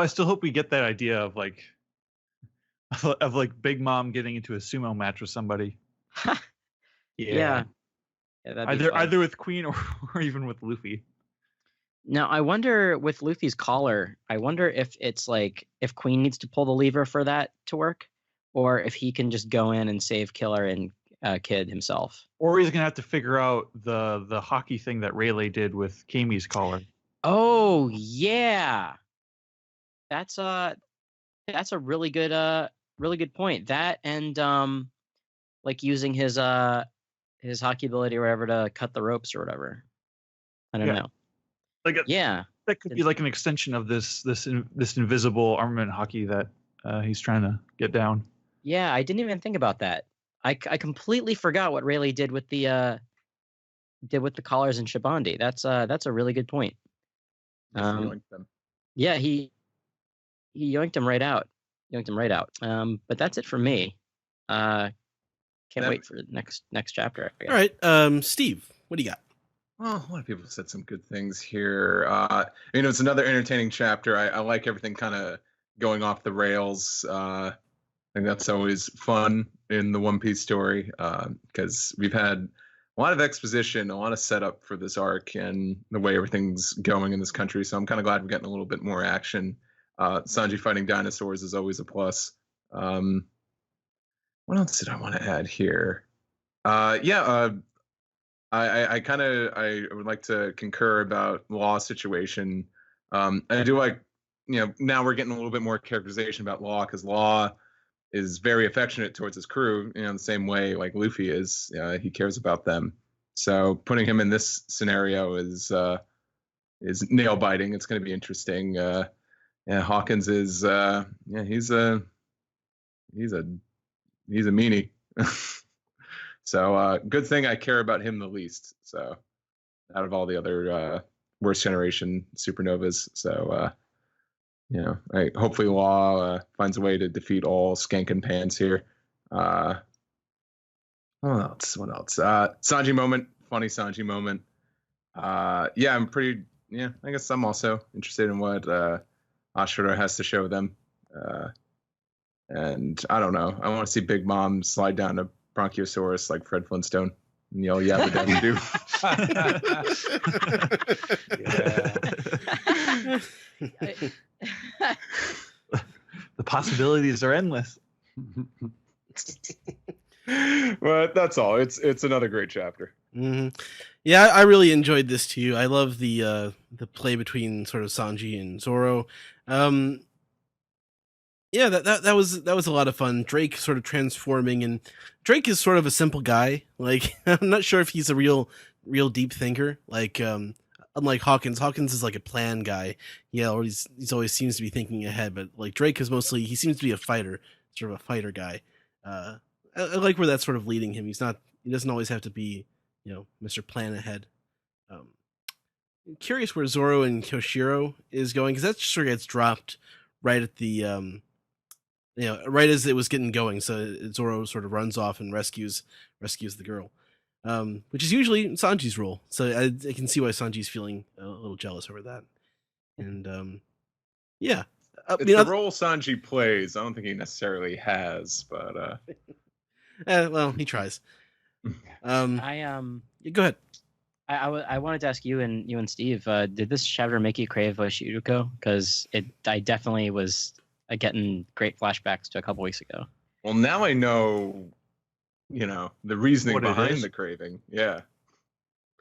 still hope we get that idea of like Big Mom getting into a sumo match with somebody. Yeah, that'd be fun. Either with Queen or even with Luffy. Now, I wonder with Luffy's collar, I wonder if it's like if Queen needs to pull the lever for that to work, or if he can just go in and save Killer and Kid himself. Or he's gonna have to figure out the hockey thing that Rayleigh did with Kami's collar. Oh yeah, that's a really good point. That and like using his hockey ability or whatever to cut the ropes or whatever. I don't know. That could be like an extension of this invisible armament hockey that he's trying to get down. Yeah, I didn't even think about that. I completely forgot what Rayleigh did with the collars in Shibandi. That's a really good point. Yeah, he yoinked him right out. But that's it for me. Can't wait for the next chapter. All right, Steve, what do you got? Well, a lot of people said some good things here. It's another entertaining chapter. I like everything kind of going off the rails. I think that's always fun in the One Piece story, because we've had a lot of exposition, a lot of setup for this arc and the way everything's going in this country. So I'm kind of glad we're getting a little bit more action. Sanji fighting dinosaurs is always a plus. What else did I want to add here? I would like to concur about Law situation. I do like, now we're getting a little bit more characterization about Law, because Law is very affectionate towards his crew, the same way like Luffy is. He cares about them. So putting him in this scenario is nail biting. It's going to be interesting. Hawkins is he's a meanie. So good thing I care about him the least. So out of all the other worst generation supernovas. So hopefully Law finds a way to defeat all Skankin' Pants here. What else? Sanji moment, funny Sanji moment. I guess I'm also interested in what Ashura has to show them. And I don't know. I want to see Big Mom slide down to Bronchiosaurus like Fred Flintstone and yell "Yabba Dabba Doo." The possibilities are endless. But that's all. It's another great chapter. Mm-hmm. Yeah, I really enjoyed this too. I love the play between sort of Sanji and Zoro. Yeah, that was a lot of fun. Drake sort of transforming, and Drake is sort of a simple guy. Like I'm not sure if he's a real deep thinker. Like unlike Hawkins is like a plan guy. Yeah, or he's always seems to be thinking ahead. But like Drake is mostly he seems to be a fighter, sort of a fighter guy. I like where that's sort of leading him. He doesn't always have to be, Mr. Plan Ahead. I'm curious where Zoro and Koshiro is going, because that just sort of gets dropped right at the right as it was getting going. So Zoro sort of runs off and rescues the girl, which is usually Sanji's role. So I can see why Sanji's feeling a little jealous over that. And yeah, it's the role Sanji plays. I don't think he necessarily has, but well, he tries. Go ahead. I wanted to ask you and Steve, did this chapter make you crave Shiruko? Because I definitely was getting great flashbacks to a couple weeks ago. Well, now I know, the reasoning What it behind is? the craving. Yeah.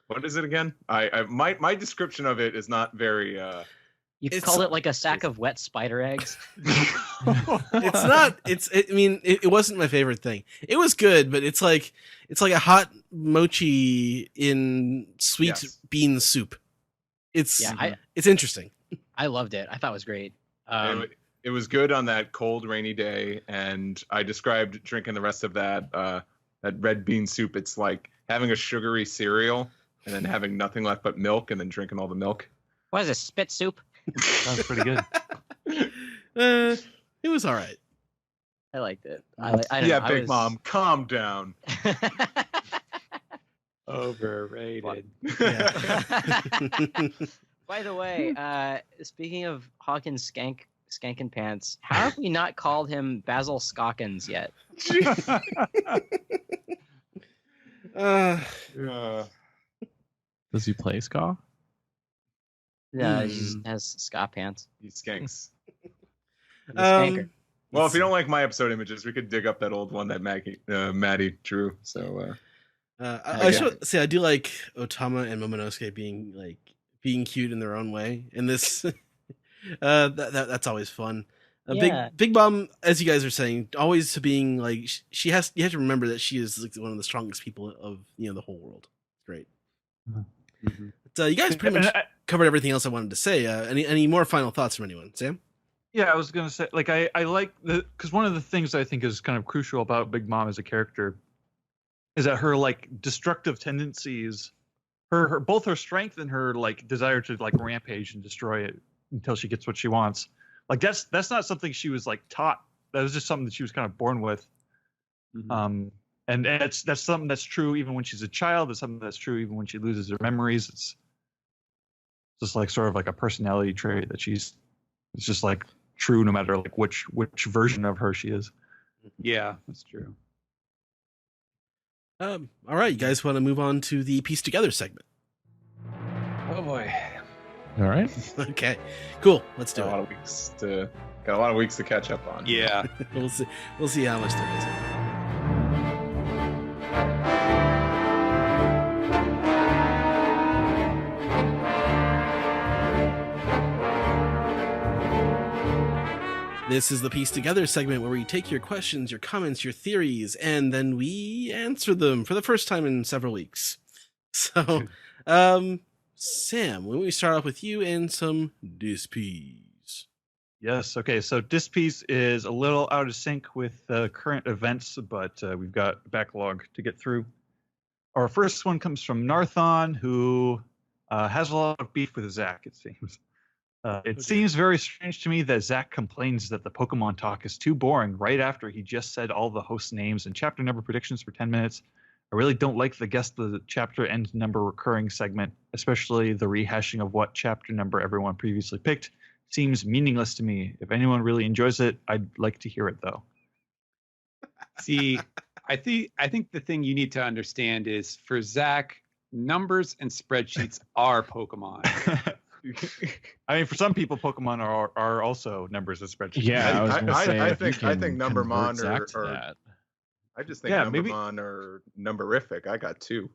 What is it again? My description of it is not very. You called it like a sack of wet spider eggs. It's not. It wasn't my favorite thing. It was good, but it's like a hot mochi in sweet bean soup. It's interesting. I loved it. I thought it was great. It was good on that cold, rainy day, and I described drinking the rest of that red bean soup. It's like having a sugary cereal and then having nothing left but milk, and then drinking all the milk. What is this, spit soup? Sounds pretty good. It was all right. I liked it. Big Mom, calm down. Overrated. Yeah. By the way, speaking of Hawkins Skankin' Pants, how have we not called him Basil Skockins yet? Does he play ska? Yeah, he has ska pants. He skanks. Um, Well, if you don't like my episode images, we could dig up that old one that Maddie drew. So I should say I do like Otama and Momonosuke being cute in their own way. And this that's always fun. Big Mom, as you guys are saying, always being like you have to remember that she is like one of the strongest people of the whole world. Great. Mm-hmm. So you guys pretty much covered everything else I wanted to say. Any more final thoughts from anyone? Sam? Yeah, I was gonna say, like, I like because one of the things I think is kind of crucial about Big Mom as a character is that her like destructive tendencies, her both her strength and her like desire to like rampage and destroy it until she gets what she wants. Like that's not something she was like taught. That was just something that she was kind of born with. Mm-hmm. And that's something that's true even when she's a child. It's something that's true even when she loses her memories. It's just like sort of like a personality trait that it's just like true no matter like which version of her she is. Yeah, that's true. All right, you guys want to move on to the Piece Together segment? oh boy, All right. Okay, cool. Let's do got a lot of weeks to catch up on. Yeah. it. We'll see how much there is. This is the Piece Together segment where we take your questions, your comments, your theories, and then we answer them for the first time in several weeks. So, Sam, why don't we start off with you and some Dispiece? Yes. Okay. So this piece is a little out of sync with current events, but we've got a backlog to get through. Our first one comes from Narthon, who has a lot of beef with Zach, it seems. It seems very strange to me that Zach complains that the Pokemon talk is too boring right after he just said all the host names and chapter number predictions for 10 minutes. I really don't like the guess the chapter and number recurring segment, especially the rehashing of what chapter number everyone previously picked. seems meaningless to me. If anyone really enjoys it, I'd like to hear it though. See, I think the thing you need to understand is for Zach, numbers and spreadsheets are Pokemon. I mean, for some people, Pokemon are also numbers and spreadsheets. Yeah, I was gonna say, I if you think I can think convert Numbermon Zach to are that. I just think Yeah, maybe- Numbermon are numberific. I got 2.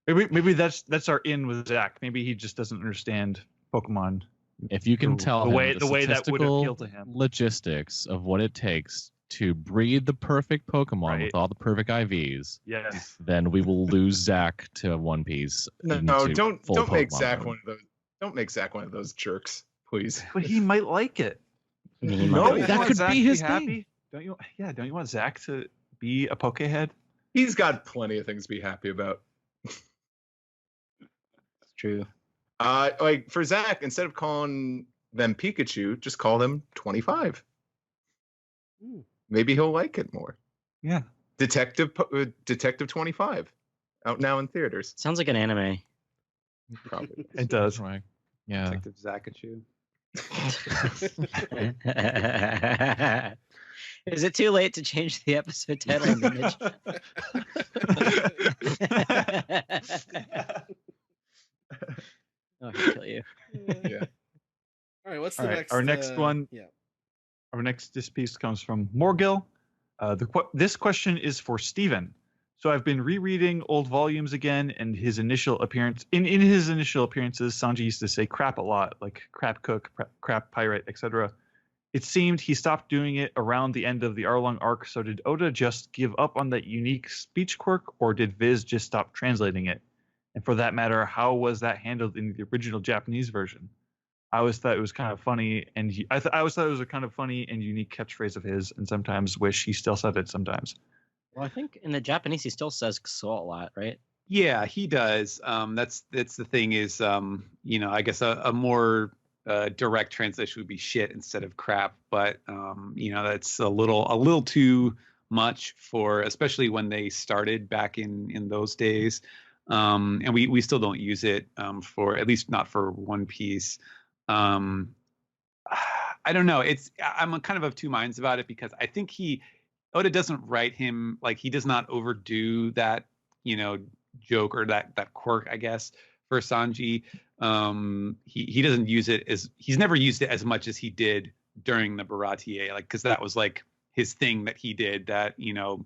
Maybe that's our in with Zach. Maybe he just doesn't understand Pokemon. If you can The tell way- him the way that would statistical appeal to him. logistics of what it takes to breed the perfect Pokemon Right. with all the perfect IVs, Yes. then we will lose Zach to One Piece. No, into don't full make Pokemon Zach mode. one of those. Don't make Zach one of those jerks, please. But he might like it. I mean, he No, might Don't you that want could Zach be to his happy? thing. Don't you? Yeah. Don't you want Zach to be a Pokehead? He's got plenty of things to be happy about. It's true. Like for Zach, instead of calling them Pikachu, just call them 25. Maybe he'll like it more. Yeah. Detective 25, out now in theaters. Sounds like an anime. Probably. It does. Right. Yeah. Detective Zakachu. Is it too late to change the episode title and image? Oh, I'll kill you. Yeah. All right, what's All the right, next? our next one- Yeah. Our next piece comes from Morgil. This question is for Steven. So I've been rereading old volumes again, and his initial appearance in his initial appearances, Sanji used to say crap a lot, like crap cook, crap pirate, etc. It seemed he stopped doing it around the end of the Arlong arc. So did Oda just give up on that unique speech quirk, or did Viz just stop translating it? And for that matter, how was that handled in the original Japanese version? I always thought it was kind of funny, and I always thought it was a kind of funny and unique catchphrase of his, and sometimes wish he still said it sometimes. Well, I think in the Japanese he still says "so" a lot, right? Yeah, he does. That's the thing is, I guess a more direct translation would be shit instead of crap. But that's a little too much for, especially when they started back in those days. And we still don't use it for, at least not for One Piece. I don't know. I'm kind of two minds about it, because I think Oda doesn't write him, like, he does not overdo that, joke or that quirk, I guess, for Sanji. He doesn't use it he's never used it as much as he did during the Baratie, like, because that was like his thing that he did that,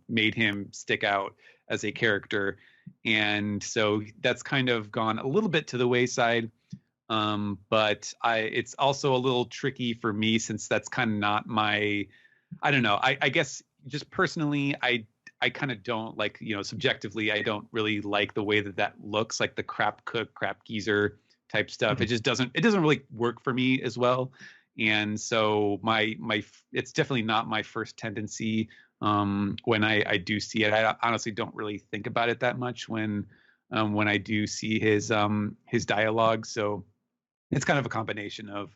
made him stick out as a character. And so that's kind of gone a little bit to the wayside. But it's also a little tricky for me, since that's kind of not my, I don't know. I guess just personally, I kind of don't like, subjectively, I don't really like the way that looks, like the crap cook, crap geezer type stuff. Mm-hmm. It just doesn't really work for me as well. And so it's definitely not my first tendency. When I do see it, I honestly don't really think about it that much when I do see his dialogue. So it's kind of a combination of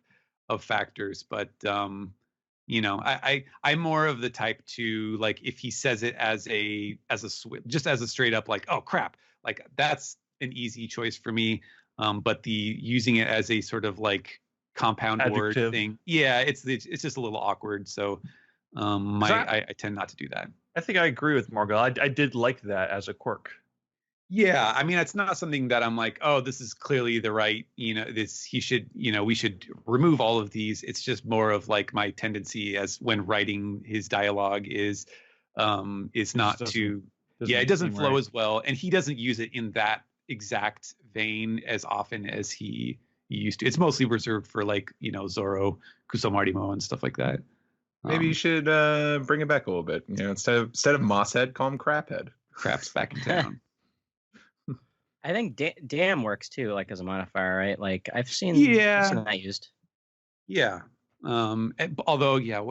factors, but I'm more of the type to, like, if he says it just as a straight up, like, oh crap, like, that's an easy choice for me. But the using it as a sort of like compound word Adjective. thing, yeah, it's just a little awkward. So I tend not to do that. I think I agree with Morgul. I did like that as a quirk. Yeah, I mean, it's not something that I'm like, oh, this is clearly the right, we should remove all of these. It's just more of like my tendency as when writing his dialogue is not to, it doesn't seem flow right. as well. And he doesn't use it in that exact vein as often as he used to. It's mostly reserved for, like, Zoro, Kusamarimo and stuff like that. Maybe you should bring it back a little bit. Instead of Mosshead, call him Craphead. Crap's back in town. I think damn works too, like as a modifier, right? Like I've seen that used. Yeah. Although, I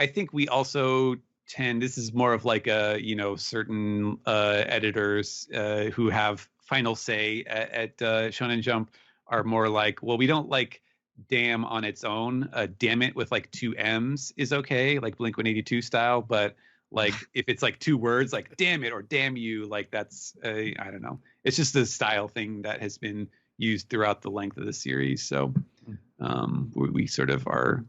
think we also tend, this is more of like a, certain editors who have final say at Shonen Jump are more like, well, we don't like damn on its own. Damn it with like 2 M's is okay, like Blink-182 style, but like if it's like 2 words, like damn it or damn you, like that's I don't know. It's just a style thing that has been used throughout the length of the series. So we sort of are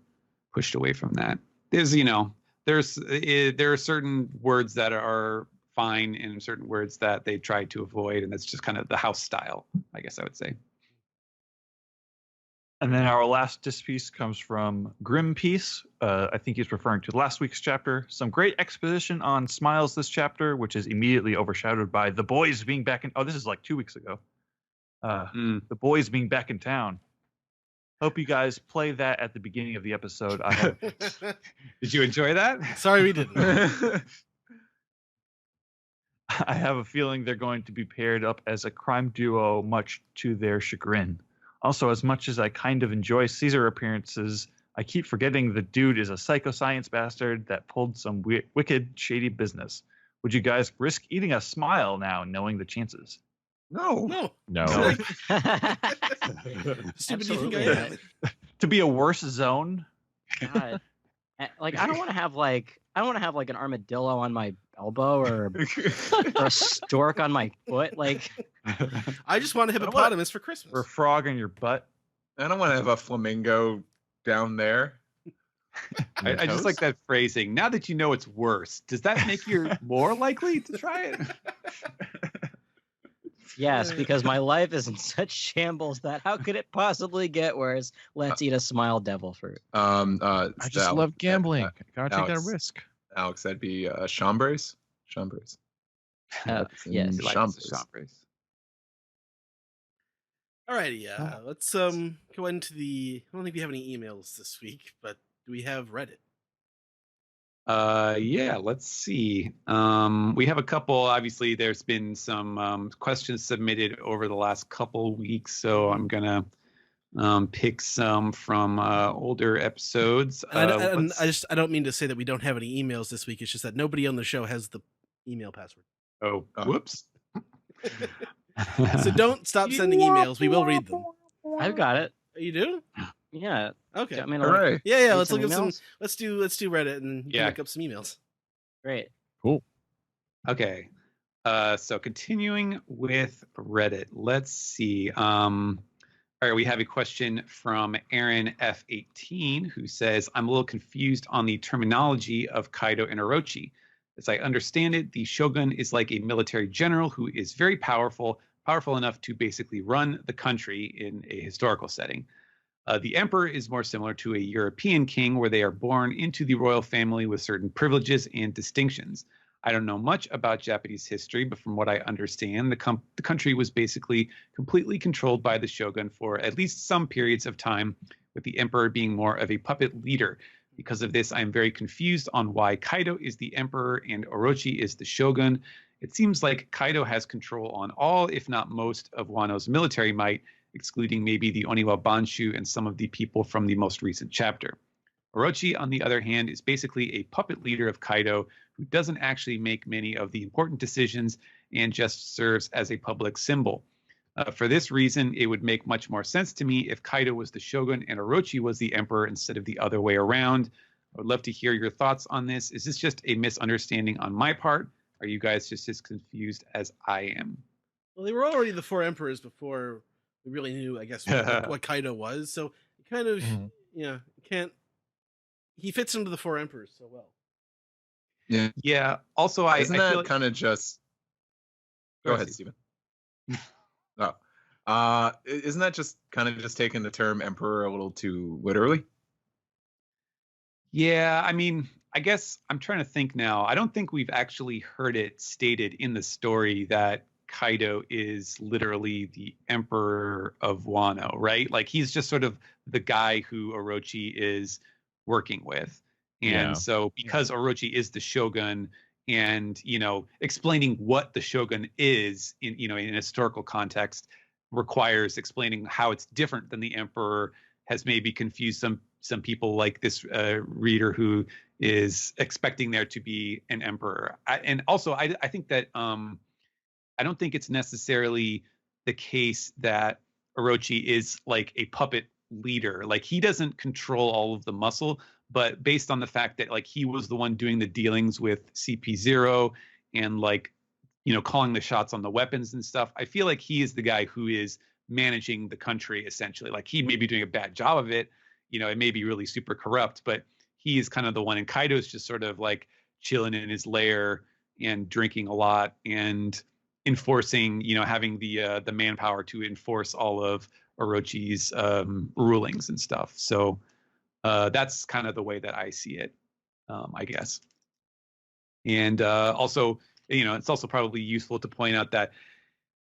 pushed away from that. There are certain words that are fine and certain words that they try to avoid, and that's just kind of the house style, I guess I would say. And then our last diss piece comes from Grim Piece. I think he's referring to last week's chapter. Some great exposition on Smiles this chapter, which is immediately overshadowed by the boys being back in. Oh, this is like 2 weeks ago. The boys being back in town. Hope you guys play that at the beginning of the episode. Did you enjoy that? Sorry, we didn't. I have a feeling they're going to be paired up as a crime duo, much to their chagrin. Also, as much as I kind of enjoy Caesar appearances, I keep forgetting the dude is a psychoscience bastard that pulled some wicked, shady business. Would you guys risk eating a smile now, knowing the chances? No. No. Stupid do you think I Absolutely am? To be a worse zone? God. Like I don't want to have like an armadillo on my elbow or a stork on my foot. Like I just want a hippopotamus for Christmas. Or a frog in your butt? I don't want to have a flamingo down there. I just like that phrasing. Now that you know it's worse, does that make you more likely to try it? yes, because my life is in such shambles that how could it possibly get worse? Let's eat a smile devil fruit. I just love gambling. Gotta take that Alex. risk. Alex, that'd be chambres. Yes. Chambres. Alrighty, let's go into the. I don't think we have any emails this week, but do we have Reddit? Yeah, let's see. We have a couple. Obviously, there's been some questions submitted over the last couple weeks, so I'm gonna pick some from older episodes. And I don't mean to say that we don't have any emails this week. It's just that nobody on the show has the email password. Oh, whoops. So don't stop sending emails. We will read them. I've got it. You do? Yeah. Okay. I mean, Hooray. Yeah. read Let's some look up some. emails? Let's do Reddit and you can Yeah. look up some emails. Great. Okay. So continuing with Reddit, let's see. All right, we have a question from Aaron F18 who says, I'm a little confused on the terminology of Kaido and Orochi. As I understand it, the shogun is like a military general who is very powerful enough to basically run the country in a historical setting. The emperor is more similar to a European king where they are born into the royal family with certain privileges and distinctions. I don't know much about Japanese history, but from what I understand, the country was basically completely controlled by the shogun for at least some periods of time, with the emperor being more of a puppet leader. Because of this, I am very confused on why Kaido is the emperor and Orochi is the shogun. It seems like Kaido has control on all, if not most, of Wano's military might, excluding maybe the Oniwa Banshu and some of the people from the most recent chapter. Orochi, on the other hand, is basically a puppet leader of Kaido who doesn't actually make many of the important decisions and just serves as a public symbol. For this reason, it would make much more sense to me if Kaido was the shogun and Orochi was the emperor instead of the other way around. I would love to hear your thoughts on this. Is this just a misunderstanding on my part? Are you guys just as confused as I am? Well, they were already the four emperors before we really knew, I guess, what Kaido was. So it kind of, can't. He fits into the four emperors so well. Yeah. Also, Isn't I feel that kind of just? Go ahead, Stephen. Isn't that just kind of just taking the term emperor a little too literally? Yeah, I mean, I guess I'm trying to think now. I don't think we've actually heard it stated in the story that Kaido is literally the emperor of Wano, right? Like he's just sort of the guy who Orochi is working with. And so because Orochi is the shogun and, explaining what the shogun is in a historical context requires explaining how it's different than the emperor has maybe confused some people like this reader who is expecting there to be an emperor. I think that I don't think it's necessarily the case that Orochi is like a puppet leader. Like he doesn't control all of the muscle, but based on the fact that like he was the one doing the dealings with CP0 and like, calling the shots on the weapons and stuff, I feel like he is the guy who is managing the country essentially. Like he may be doing a bad job of it, it may be really super corrupt, but he is kind of the one, and Kaido's just sort of like chilling in his lair and drinking a lot and enforcing, having the manpower to enforce all of Orochi's rulings and stuff. So that's kind of the way that I see it, I guess. And also, it's also probably useful to point out that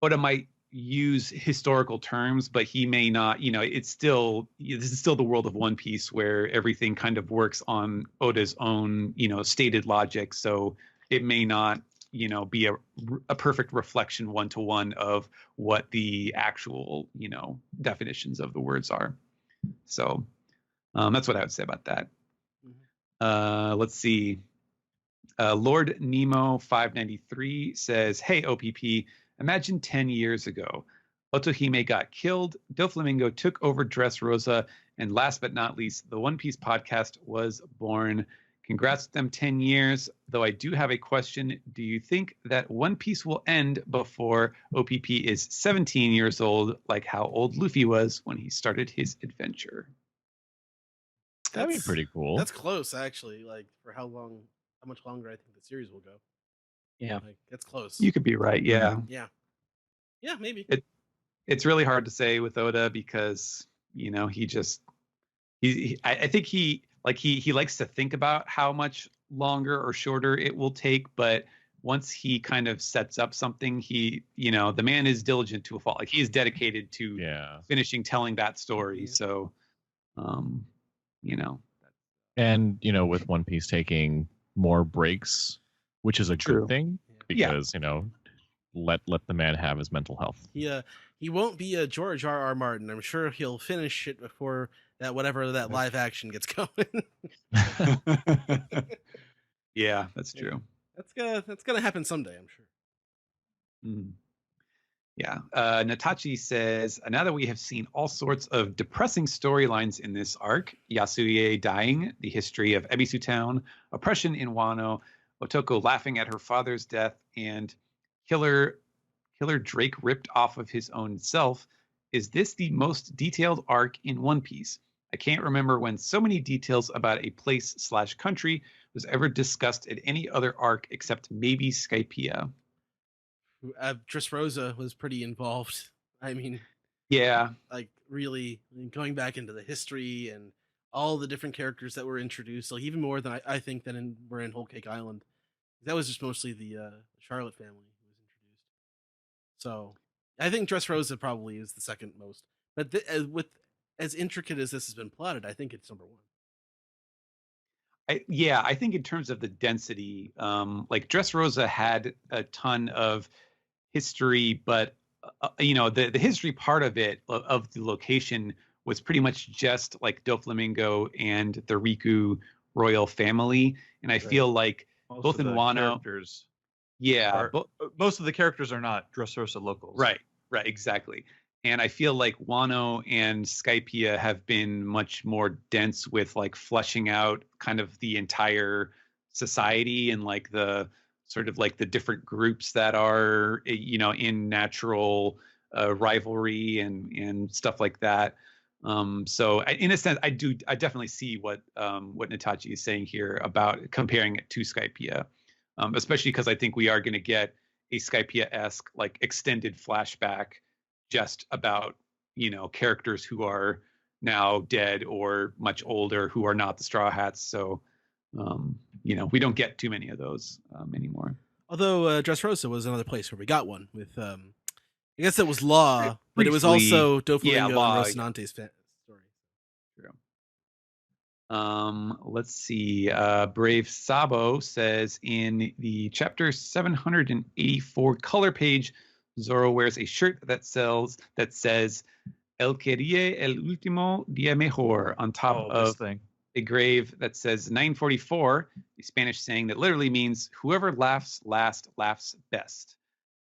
Oda might use historical terms, but he may not. This is still the world of One Piece where everything kind of works on Oda's own, stated logic. So it may not, be a perfect reflection one-to-one of what the actual, definitions of the words are. So that's what I would say about that. Let's see. Lord Nemo 593 says, "Hey OPP, imagine 10 years ago, Otohime got killed, Doflamingo took over Dressrosa, and last but not least, the One Piece podcast was born. Congrats to them 10 years, though I do have a question. Do you think that One Piece will end before OPP is 17 years old, like how old Luffy was when he started his adventure?" That'd be pretty cool. That's close, actually. Like for how much longer I think the series will go. Yeah. Like that's close. You could be right. Yeah. Yeah, maybe. It's really hard to say with Oda because I think he likes to think about how much longer or shorter it will take, but once he kind of sets up something, the man is diligent to a fault. Like he is dedicated to finishing telling that story. So and with One Piece taking more breaks, which is a True. good thing because let the man have his mental health. He won't be a George R.R. Martin. I'm sure he'll finish it before that live action gets going. Yeah, that's true. That's gonna happen someday, I'm sure. Yeah. Natachi says, now that we have seen all sorts of depressing storylines in this arc, Yasuie dying, the history of Ebisu Town, oppression in Wano, Otoko laughing at her father's death, and Killer Drake ripped off of his own self, is this the most detailed arc in One Piece? I can't remember when so many details about a place/country was ever discussed at any other arc except maybe Skypiea. Dressrosa was pretty involved. I mean, yeah, like really going back into the history and all the different characters that were introduced, like even more than I think than were in Whole Cake Island. That was just mostly the Charlotte family who was introduced. So I think Dressrosa probably is the second most. But with as intricate as this has been plotted, I think it's number one. I think in terms of the density, like Dressrosa had a ton of history, but the history part of it, of the location, was pretty much just like Doflamingo and the Riku royal family, and I feel like both in Wano, most of the characters are not Dressrosa locals. Right, exactly. And I feel like Wano and Skypiea have been much more dense with like fleshing out kind of the entire society and like the sort of like the different groups that are, in natural rivalry and stuff like that. So in a sense, I definitely see what Natachi is saying here about comparing it to Skypiea, especially because I think we are going to get a Skypiea-esque like extended flashback just about, characters who are now dead or much older who are not the Straw Hats. So, we don't get too many of those anymore. Although Dressrosa was another place where we got one with, I guess it was Law, but it was also Doflamingo and Rocinante's story. True. Let's see. Brave Sabo says in the chapter 784 color page, Zoro wears a shirt that says "El quería el último día mejor" on top of a grave that says 944, a Spanish saying that literally means "whoever laughs last laughs best."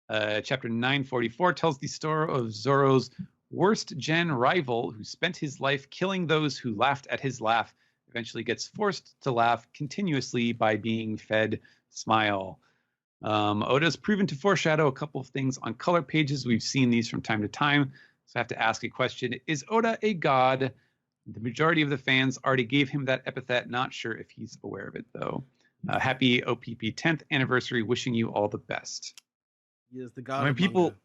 Chapter 944 tells the story of Zoro's worst gen rival, who spent his life killing those who laughed at his laugh, eventually gets forced to laugh continuously by being fed smile. Oda's proven to foreshadow a couple of things on color pages. We've seen these from time to time. So I have to ask a question. Is Oda a god? The majority of the fans already gave him that epithet. Not sure if he's aware of it, though. Happy OPP 10th anniversary. Wishing you all the best. He is the god I mean, of people manga.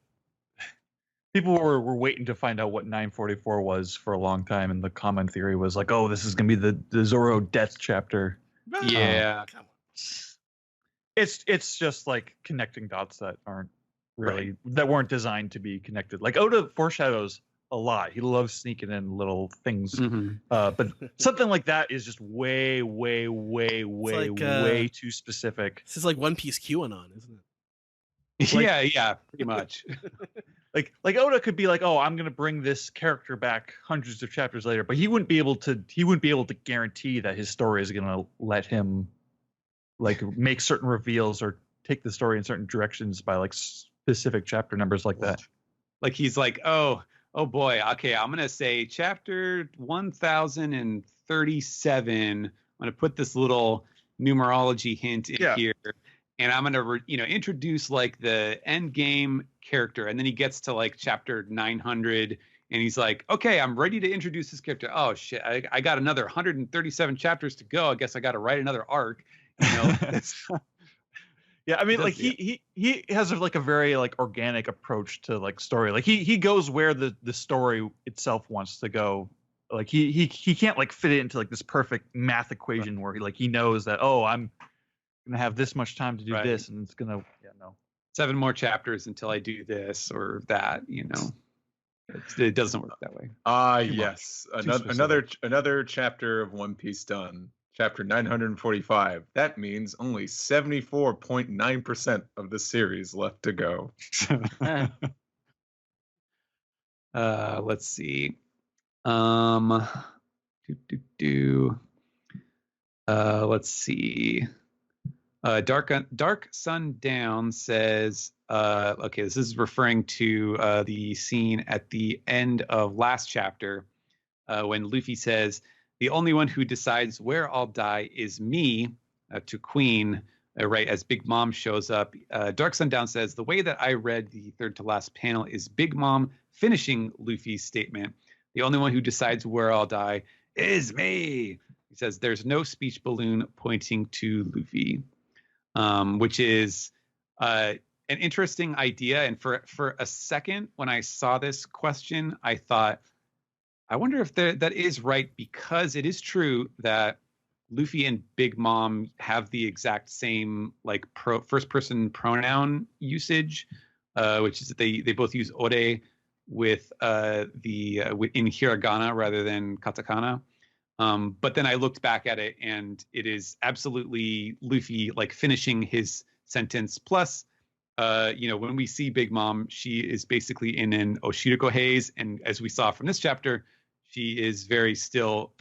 people were waiting to find out what 944 was for a long time, and the common theory was like, oh, this is gonna be the Zoro death chapter. Yeah. Come on. It's just like connecting dots that aren't really that weren't designed to be connected. Like Oda foreshadows a lot. He loves sneaking in little things. Mhm. But something like that is just way too specific. This is like One Piece QAnon, isn't it? Yeah, pretty much. Like Oda could be like, oh, I'm gonna bring this character back hundreds of chapters later, but he wouldn't be able to guarantee that his story is gonna let him like make certain reveals or take the story in certain directions by like specific chapter numbers like that. Like he's like, oh boy, okay, I'm gonna say chapter 1037. I'm gonna put this little numerology hint in here, and I'm gonna introduce like the end game character, and then he gets to like chapter 900, and he's like, okay, I'm ready to introduce this character. Oh shit, I got another 137 chapters to go. I guess I got to write another arc. Yeah, I mean, like he has like a very like organic approach to like story. Like he goes where the story itself wants to go. Like he can't like fit it into like this perfect math equation where he knows that, oh, I'm gonna have this much time to do this, and it's gonna 7 more chapters until I do this or that. It doesn't work that way. Yes, another chapter of One Piece done. Chapter 945. That means only 74.9% of the series left to go. Let's see. Let's see. Dark Sundown says, okay, this is referring to the scene at the end of last chapter when Luffy says, the only one who decides where I'll die is me, to Queen, right as Big Mom shows up. Dark Sundown says, the way that I read the third to last panel is Big Mom finishing Luffy's statement. The only one who decides where I'll die is me. He says there's no speech balloon pointing to Luffy, which is an interesting idea. And for a second, when I saw this question, I thought, I wonder if that is right, because it is true that Luffy and Big Mom have the exact same like first person pronoun usage, which is that they both use ore with in hiragana rather than katakana. But then I looked back at it, and it is absolutely Luffy like finishing his sentence. Plus, when we see Big Mom, she is basically in an Oshiriko haze, and as we saw from this chapter, she is very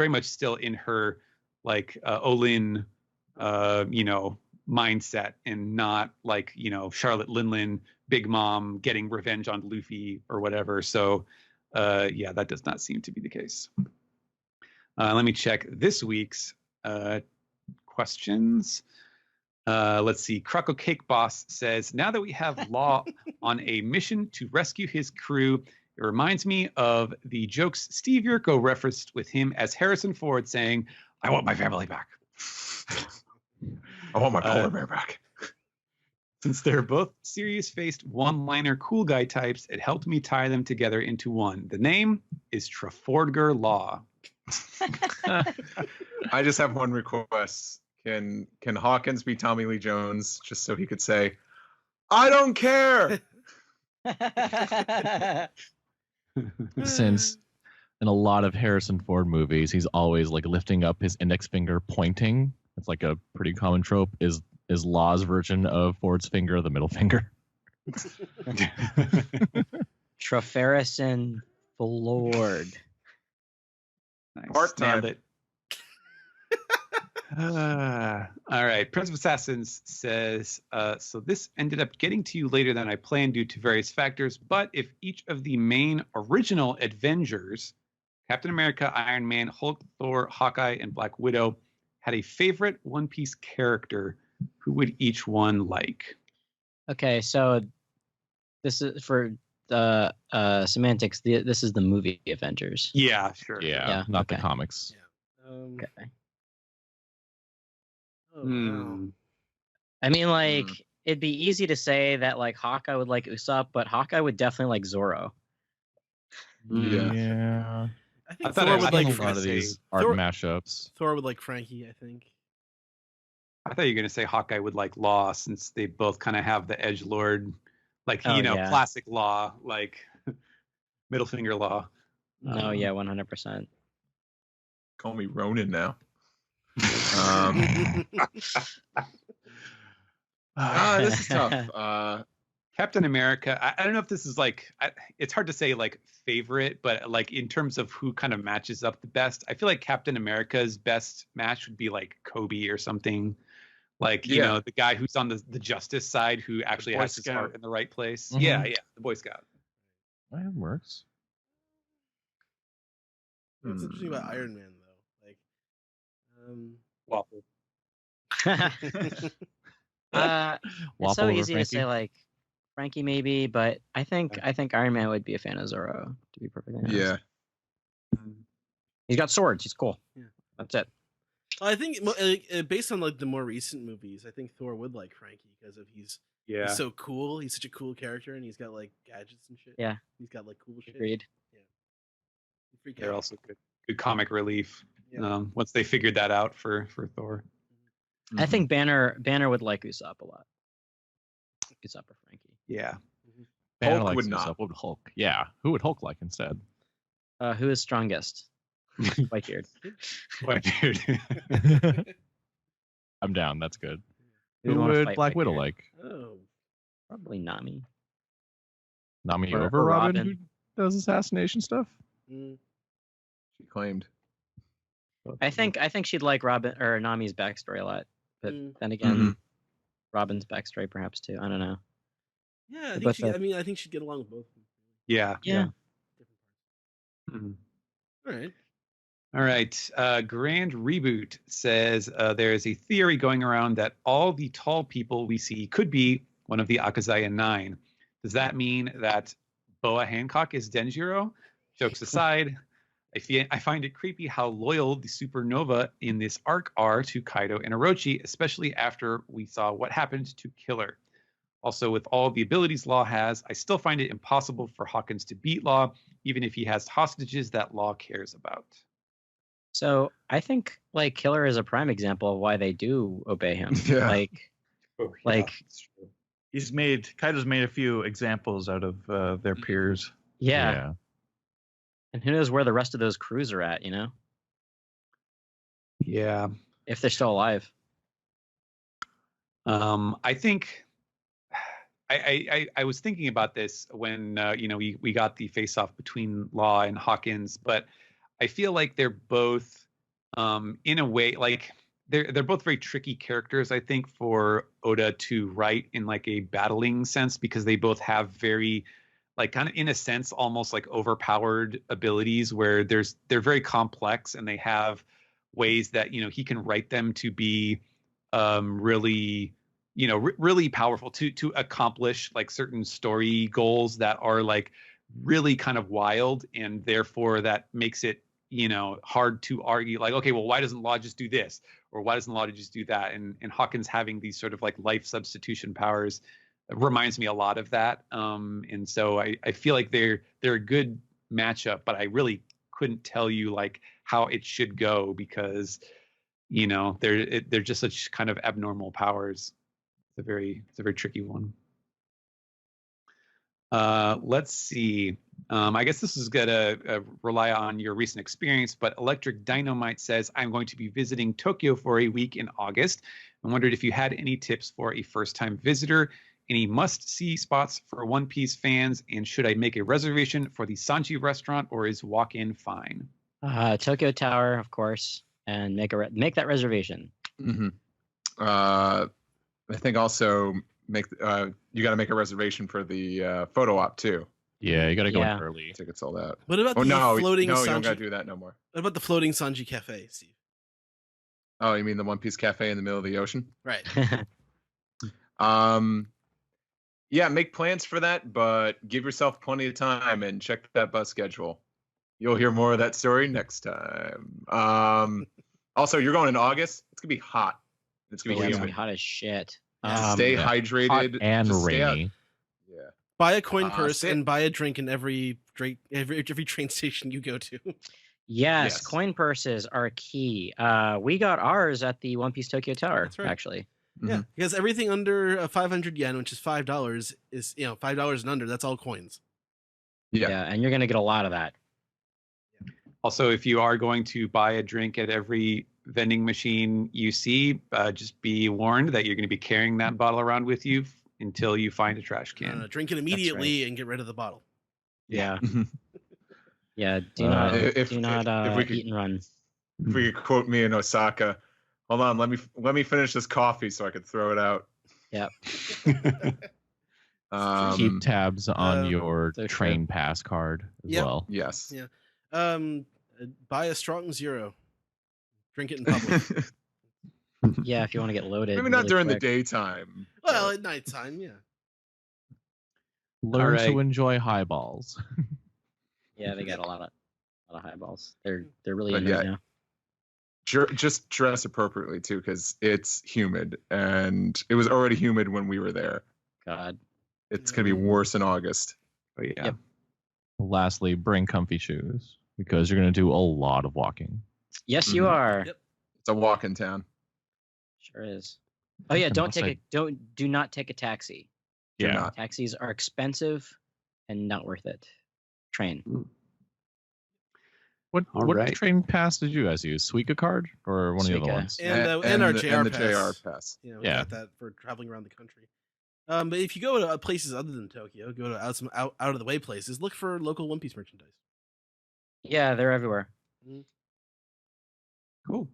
much still in her like Olin, mindset, and not like Charlotte Linlin, Big Mom getting revenge on Luffy or whatever. So, that does not seem to be the case. Let me check this week's questions. Let's see. Croco Cake Boss says, now that we have Law on a mission to rescue his crew, it reminds me of the jokes Steve Urkel referenced with him as Harrison Ford saying, I want my family back. I want my polar bear back. Since they're both serious-faced, one-liner cool guy types, it helped me tie them together into one. The name is Trafalgar Law. I just have one request. Can Hawkins be Tommy Lee Jones, just so he could say, I don't care? Since in a lot of Harrison Ford movies, he's always like lifting up his index finger pointing. It's like a pretty common trope. Is Law's version of Ford's finger the middle finger? Trafarison Ford. Nice. Part-time. Nailed it. All right. Prince of Assassins says, so this ended up getting to you later than I planned due to various factors, but if each of the main original Avengers, Captain America, Iron Man, Hulk, Thor, Hawkeye, and Black Widow, had a favorite One Piece character, who would each one like? Okay, so this is for semantics. This is the movie Avengers. Yeah, sure. Yeah, not the okay. comics. Yeah. Okay. Oh, wow. Hmm. I mean, like, it'd be easy to say that like Hawkeye would like Usopp, but Hawkeye would definitely like Zoro. Yeah. Yeah. I think I thought Thor I would thought like you a were lot gonna of say- these art Thor- mashups. Thor would like Frankie. I think. I thought you were gonna say Hawkeye would like Law, since they both kind of have the edge lord, like Oh, yeah. classic Law, like middle finger Law. No, yeah, 100%. Call me Ronin now. This is tough. Captain America. I don't know if this is like. It's hard to say like favorite, but like in terms of who kind of matches up the best, I feel like Captain America's best match would be like Kobe or something. Like you Yeah. know the guy who's on the justice side who actually Boy has his Scout. heart in the right place. Mhm. Yeah, the Boy Scout. That works. What's interesting about Iron Man though? Like, Waffle. It's Waffle so over easy to Frankie. say like Frankie maybe, but I think Iron Man would be a fan of Zoro, to be perfectly honest. Yeah. He's got swords. He's cool. Yeah. That's it. I think based on like the more recent movies, I think Thor would like Frankie because of he's so cool. He's such a cool character, and he's got like gadgets and shit. Yeah. He's got like cool shit. Agreed. You freak They're out. also good comic relief. Yeah. Once they figured that out for Thor. I think Banner would like Usopp a lot. Usopp or Frankie. Yeah. Banner Hulk likes would Usopp. not. What would Hulk? Yeah, who would Hulk like instead? Who is strongest? Whitebeard. What, dude? I'm down. That's good. Who Who would wanna would fight Black Widow Whitebeard? like? Oh, Probably Nami. Nami Or- over or Robin, Robin. who does assassination stuff? mm. She claimed. I think she'd like Robin or Nami's backstory a lot, but Mm. then again, Mhm. Robin's backstory perhaps too. I don't know. Yeah, I They're think both she. like- I mean, I think she'd get along with both of them. Yeah. Yeah. Different Mhm. parts. All right. All right. Grand Reboot says there is a theory going around that all the tall people we see could be one of the Akazaya 9. Does that mean that Boa Hancock is Denjiro? Jokes aside, I find it creepy how loyal the Supernova in this arc are to Kaido and Orochi, especially after we saw what happened to Killer. Also, with all the abilities Law has, I still find it impossible for Hawkins to beat Law, even if he has hostages that Law cares about. So I think like Killer is a prime example of why they do obey him. Yeah. Like Like- it's true. Kaido's made a few examples out of their peers. yeah. And who knows where the rest of those crews are at, you know? Yeah. If they're still alive. I think I was thinking about this when we got the face off between Law and Hawkins, but I feel like they're both in a way like they're both very tricky characters, I think, for Oda to write in like a battling sense, because they both have very like kind of in a sense almost like overpowered abilities where they're very complex, and they have ways that he can write them to be really really powerful to accomplish like certain story goals that are like really kind of wild, and therefore that makes it hard to argue like, okay, well, why doesn't Law just do this, or why doesn't Law just do that? And Hawkins having these sort of like life substitution powers reminds me a lot of that, and so I feel like they're a good matchup, but I really couldn't tell you like how it should go, because they're just such kind of abnormal powers. It's a very tricky one. Let's see. I guess this is gonna rely on your recent experience, but Electric Dynamite says, I'm going to be visiting Tokyo for a week in August and wondered if you had any tips for a first-time visitor, any must-see spots for One Piece fans, and should I make a reservation for the Sanji restaurant, or is walk-in fine? Tokyo Tower, of course, and make that reservation. Mm-hmm. I think also you got to make a reservation for the photo op too. Yeah, you got to go Yeah. in early. Tickets sold out. What about Oh the no, floating you Sanji? don't got to do that no more. What about the floating Sanji Cafe, Steve? Oh, you mean the One Piece Cafe in the middle of the ocean? Right. yeah, make plans for that, but give yourself plenty of time and check that bus schedule. You'll hear more of that story next time. Also, you're going in August. It's gonna be hot. It's gonna Yeah, be it's gonna be humid. hot as shit. Stay yeah. hydrated Hot and just stay out- rainy. Yeah. Buy a coin purse sit- and buy a drink in every train station you go to. Yes, Yes. coin purses are key. We got ours at the One Piece Tokyo Tower, That's right. actually. Yeah, because everything under 500 yen, which is $5, is $5 and under. That's all coins. Yeah. And you're gonna get a lot of that. Also, if you are going to buy a drink at every vending machine you see, just be warned that you're going to be carrying that bottle around with you until you find a trash can. Drink it immediately and get rid of the bottle. Yeah. Mhm. Yeah. Do If we could- eat and run. If we could quote me in Osaka, hold on, let me finish this coffee so I could throw it out. Yep. Keep tabs on um, your so train pass card as Yep. well. Yes. Yeah. Buy a strong zero. Drink it in public. Yeah, if you want to get loaded. Maybe not really during quick. the daytime. Well, at nighttime, yeah. Learn Alright. to enjoy highballs. Yeah, they got a lot of highballs. They're really But in right yeah. now. Just dress appropriately too, because it's humid, and it was already humid when we were there. God. It's gonna be worse in August. Oh, yeah. Yep. Lastly, bring comfy shoes because you're going to do a lot of walking. Yes, you Mhm. are. Yep. It's a walk in town. Sure is. Oh yeah, And don't also- take do not take a taxi. Do Yeah. not. Taxis are expensive and not worth it. Train. What All what right. train pass did you guys use? Suica card or one of the other Suica. ones? And our JR the pass. JR pass. We Yeah. got that for traveling around the country. But if you go to places other than Tokyo, go to out of the way places, look for local One Piece merchandise. Yeah, they're everywhere. Cool.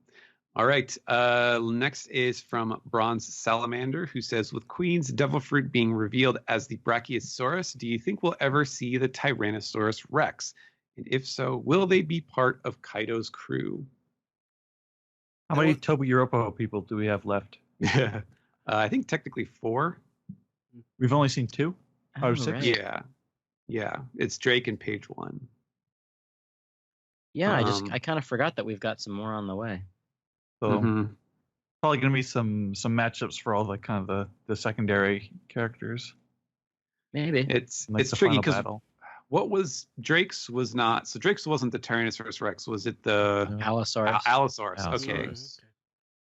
All right. Next is from Bronze Salamander, who says, with Queen's Devil Fruit being revealed as the Brachiosaurus, do you think we'll ever see the Tyrannosaurus Rex? And if so, will they be part of Kaido's crew? How many Toby Europo people do we have left? Yeah. I think technically 4. We've only seen 2. Out of Oh, 6? right. Yeah. Yeah. It's Drake and Page 1. Yeah, Um, I kind of forgot that we've got some more on the way. So Mhm. probably gonna be some matchups for all the kind of the secondary characters. Maybe. It's in, like, it's the tricky final because battle. what was Drake's was not, so Drake's wasn't the Tyrannosaurus Rex, was it the No. Allosaurus. Allosaurus? Okay. Allosaurus.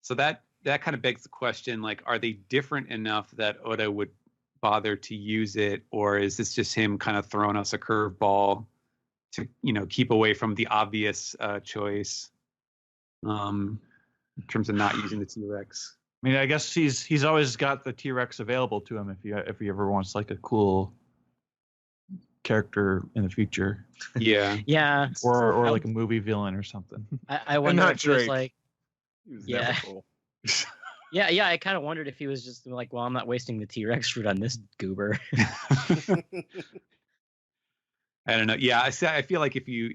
So that kind of begs the question, like, are they different enough that Oda would bother to use it, or is this just him kind of throwing us a curveball to, keep away from the obvious choice in terms of not using the T-Rex? I mean, I guess he's always got the T-Rex available to him if he ever wants like a cool character in the future, Yeah. Yeah. or like a movie villain or something. I wonder not if he was Drake. like, He was Yeah. never cool. yeah. I kind of wondered if he was just like, well, I'm not wasting the T-Rex fruit on this goober. I don't know. Yeah, I feel like if you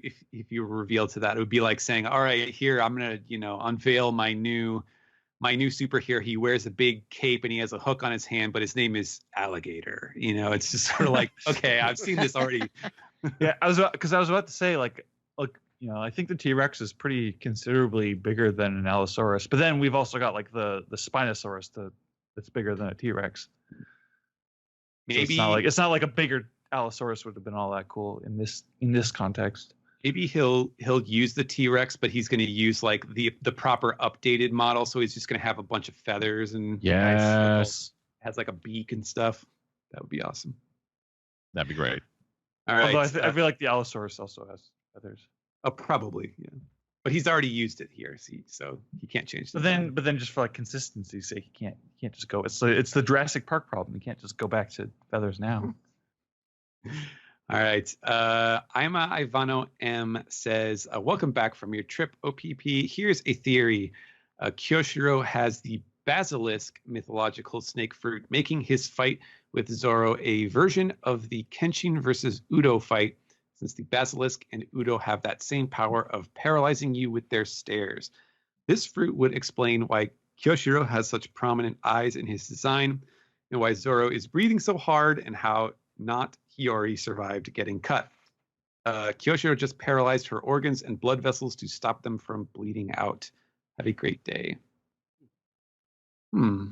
were revealed to that, it would be like saying, "All right, here I'm gonna unveil my new superhero. He wears a big cape and he has a hook on his hand, but his name is Alligator." It's just sort of like, okay, I've seen this already. Yeah, I was about to say like I think the T-Rex is pretty considerably bigger than an Allosaurus, but then we've also got like the Spinosaurus that's bigger than a T-Rex. So Maybe it's not like a bigger Allosaurus would have been all that cool in this context. maybe he'll use the T-Rex, but he's going to use like the proper updated model. So he's just going to have a bunch of feathers and Yes. has like a beak and stuff. That would be awesome. That'd be great. All right. Although I feel like the Allosaurus also has feathers. Probably, yeah. But he's already used it here, so he can't change that. But then just for like consistency's sake, you can't just go. It's the Jurassic Park problem. You can't just go back to feathers now. All right. Ima Ivano M says, welcome back from your trip, OPP. Here's a theory. Kyoshiro has the basilisk mythological snake fruit, making his fight with Zoro a version of the Kenshin versus Udo fight, since the basilisk and Udo have that same power of paralyzing you with their stares. This fruit would explain why Kyoshiro has such prominent eyes in his design. and why Zoro is breathing so hard, and how not Hiyori survived getting cut. Kyoshiro just paralyzed her organs and blood vessels to stop them from bleeding out. Have a great day. I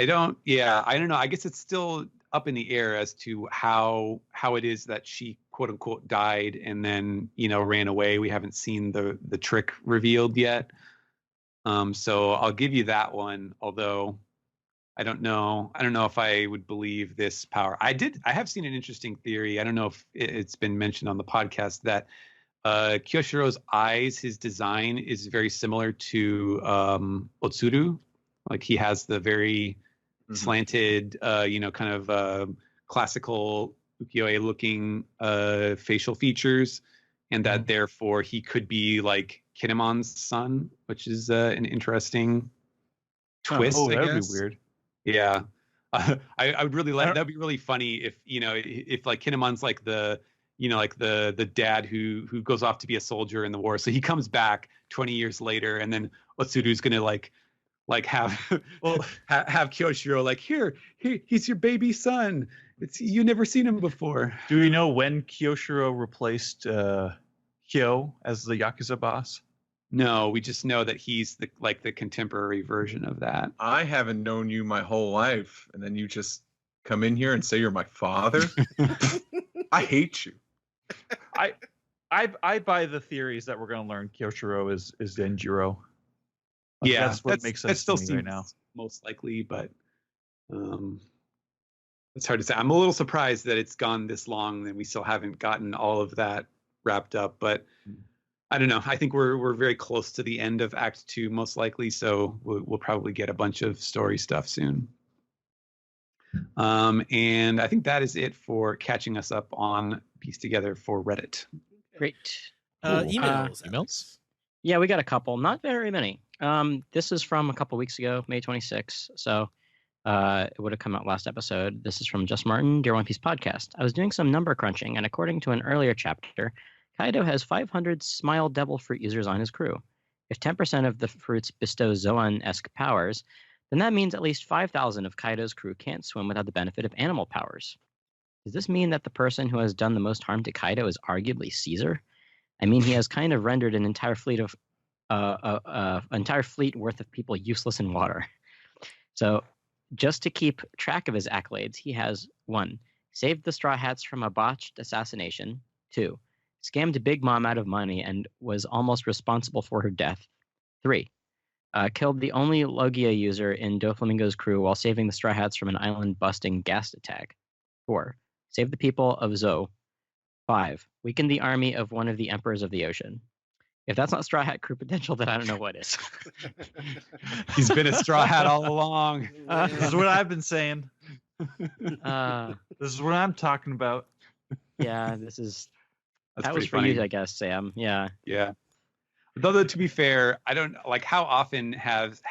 don't know. I guess it's still up in the air as to how it is that she quote unquote died and then, ran away. We haven't seen the trick revealed yet. So I'll give you that one, although I don't know if I would believe this power. I have seen an interesting theory. I don't know if it's been mentioned on the podcast that Kyoshiro's eyes, his design is very similar to Otsuru. Like he has the very slanted, kind of classical ukiyo-e looking facial features, and that therefore he could be like Kinemon's son, which is an interesting twist. Oh, I that'd guess. be weird. Yeah, I would really like. That'd be really funny if like Kinemon's like the the dad who goes off to be a soldier in the war, so he comes back 20 years later, and then Otsuru's gonna like have have Kyoshiro like here he's your baby son. You never seen him before. Do we know when Kyoshiro replaced Kyo as the Yakuza boss? No, we just know that he's the contemporary version of that. I haven't known you my whole life, and then you just come in here and say you're my father. I hate you. I buy the theories that we're going to learn Kyoshiro is Denjiro. Yeah, that's what makes sense still to me seems right now. most likely, but it's hard to say. I'm a little surprised that it's gone this long and we still haven't gotten all of that wrapped up, but I don't know. I think we're very close to the end of Act 2, most likely, so we'll probably get a bunch of story stuff soon. And I think that is it for catching us up on Piece Together for Reddit. Great. Emails. Yeah, we got a couple. Not very many. This is from a couple weeks ago, May 26th. So it would have come out last episode. This is from Just Martin, Dear One Piece Podcast. I was doing some number crunching, and according to an earlier chapter, Kaido has 500 Smile Devil fruit users on his crew. If 10% of the fruits bestow Zoan-esque powers, then that means at least 5,000 of Kaido's crew can't swim without the benefit of animal powers. Does this mean that the person who has done the most harm to Kaido is arguably Caesar? I mean, he has kind of rendered an entire fleet of entire fleet worth of people useless in water. So, just to keep track of his accolades, he has 1. Saved the Straw Hats from a botched assassination. 2. Scammed Big Mom out of money and was almost responsible for her death. 3. Killed the only Logia user in Doflamingo's crew while saving the Straw Hats from an island-busting gas attack. 4. Saved the people of Zo. 5. Weakened the army of one of the emperors of the ocean. If that's not Straw Hat crew potential, then I don't know what is. He's been a Straw Hat all along. This is what I've been saying. Uh, This is what I'm talking about. yeah, that was pretty for funny. you, I guess, Sam. Yeah. Yeah. Though to be fair, I don't like how often has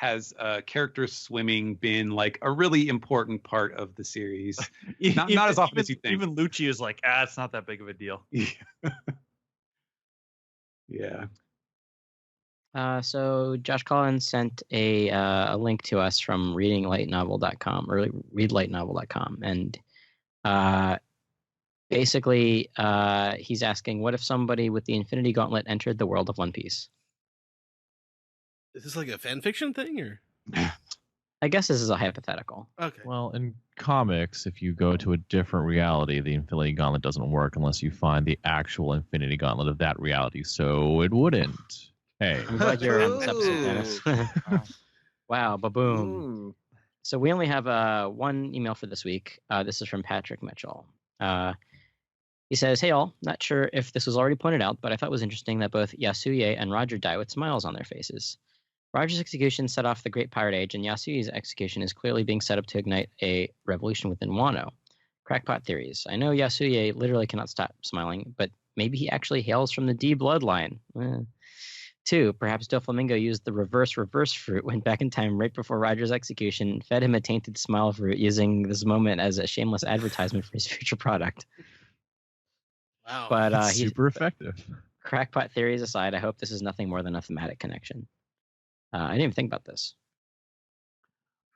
character swimming been like a really important part of the series. Not as often as you think. Even Lucci is like, it's not that big of a deal. Yeah. So Josh Collins sent a link to us from readinglightnovel.com or readlightnovel.com, and basically he's asking, what if somebody with the Infinity Gauntlet entered the world of One Piece? Is this like a fan fiction thing, or? I guess this is a hypothetical. Okay. Well, in comics, if you go to a different reality, the Infinity Gauntlet doesn't work unless you find the actual Infinity Gauntlet of that reality. So it wouldn't. Hey. I'm glad you're on this episode, Dennis. Wow, ba-boom. Ooh. So we only have one email for this week. This is from Patrick Mitchell. He says, hey all, not sure if this was already pointed out, but I thought it was interesting that both Yasuye and Roger die with smiles on their faces. Roger's execution set off the Great Pirate Age, and Yasuye's execution is clearly being set up to ignite a revolution within Wano. Crackpot theories. I know Yasuye literally cannot stop smiling, but maybe he actually hails from the D bloodline. 2, perhaps Doflamingo used the reverse fruit, went back in time right before Roger's execution, fed him a tainted smile fruit, using this moment as a shameless advertisement for his future product. Wow. But It's super effective. Crackpot theories aside, I hope this is nothing more than a thematic connection. I didn't even think about this.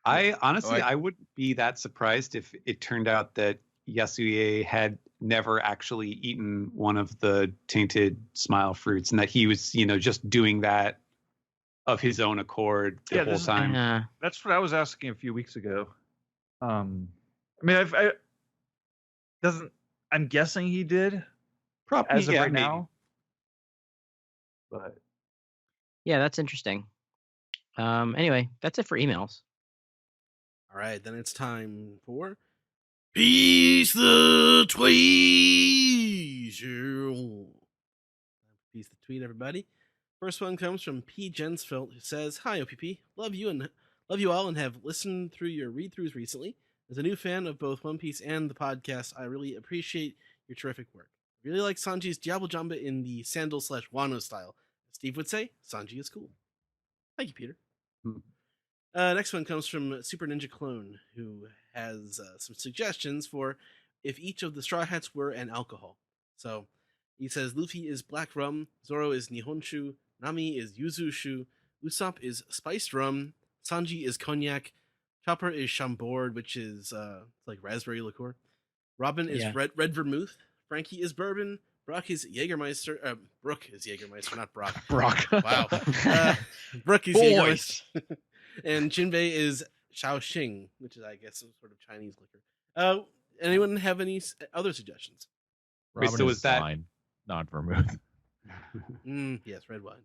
I honestly, Like- I wouldn't be that surprised if it turned out that Yasuie had never actually eaten one of the tainted smile fruits, and that he was, just doing that of his own accord the Yeah, whole this is- time. Yeah. That's what I was asking a few weeks ago. I mean, I'm guessing he did Probably, as of yeah, right maybe. now. But Yeah, that's interesting. Anyway, that's it for emails. All right, then it's time for Piece the Tweet. Piece the Tweet, everybody. First one comes from P. Jensfeld, who says, "Hi, OPP. Love you all, and have listened through your read-throughs recently. As a new fan of both One Piece and the podcast, I really appreciate your terrific work. I really like Sanji's Diablo Jamba in the sandal/Wano style. As Steve would say, Sanji is cool. Thank you, Peter." Hmm. Next one comes from Super Ninja Clone, who has some suggestions for if each of the Straw Hats were an alcohol. So he says Luffy is black rum, Zoro is Nihonshu, Nami is yuzu shu, Usopp is spiced rum, Sanji is cognac, Chopper is chambord, which is like raspberry liqueur, Robin is Yeah. red vermouth, Frankie is bourbon, Brock is Jägermeister, Brooke is Jägermeister, not Brock. Brock. Wow. Brooke is Boys. Jägermeister. And Jinbei is Shaoxing, which is, I guess, some sort of Chinese liquor. Anyone have any other suggestions? Wait, Robin so is was that- wine, not vermouth. Yes, red wine.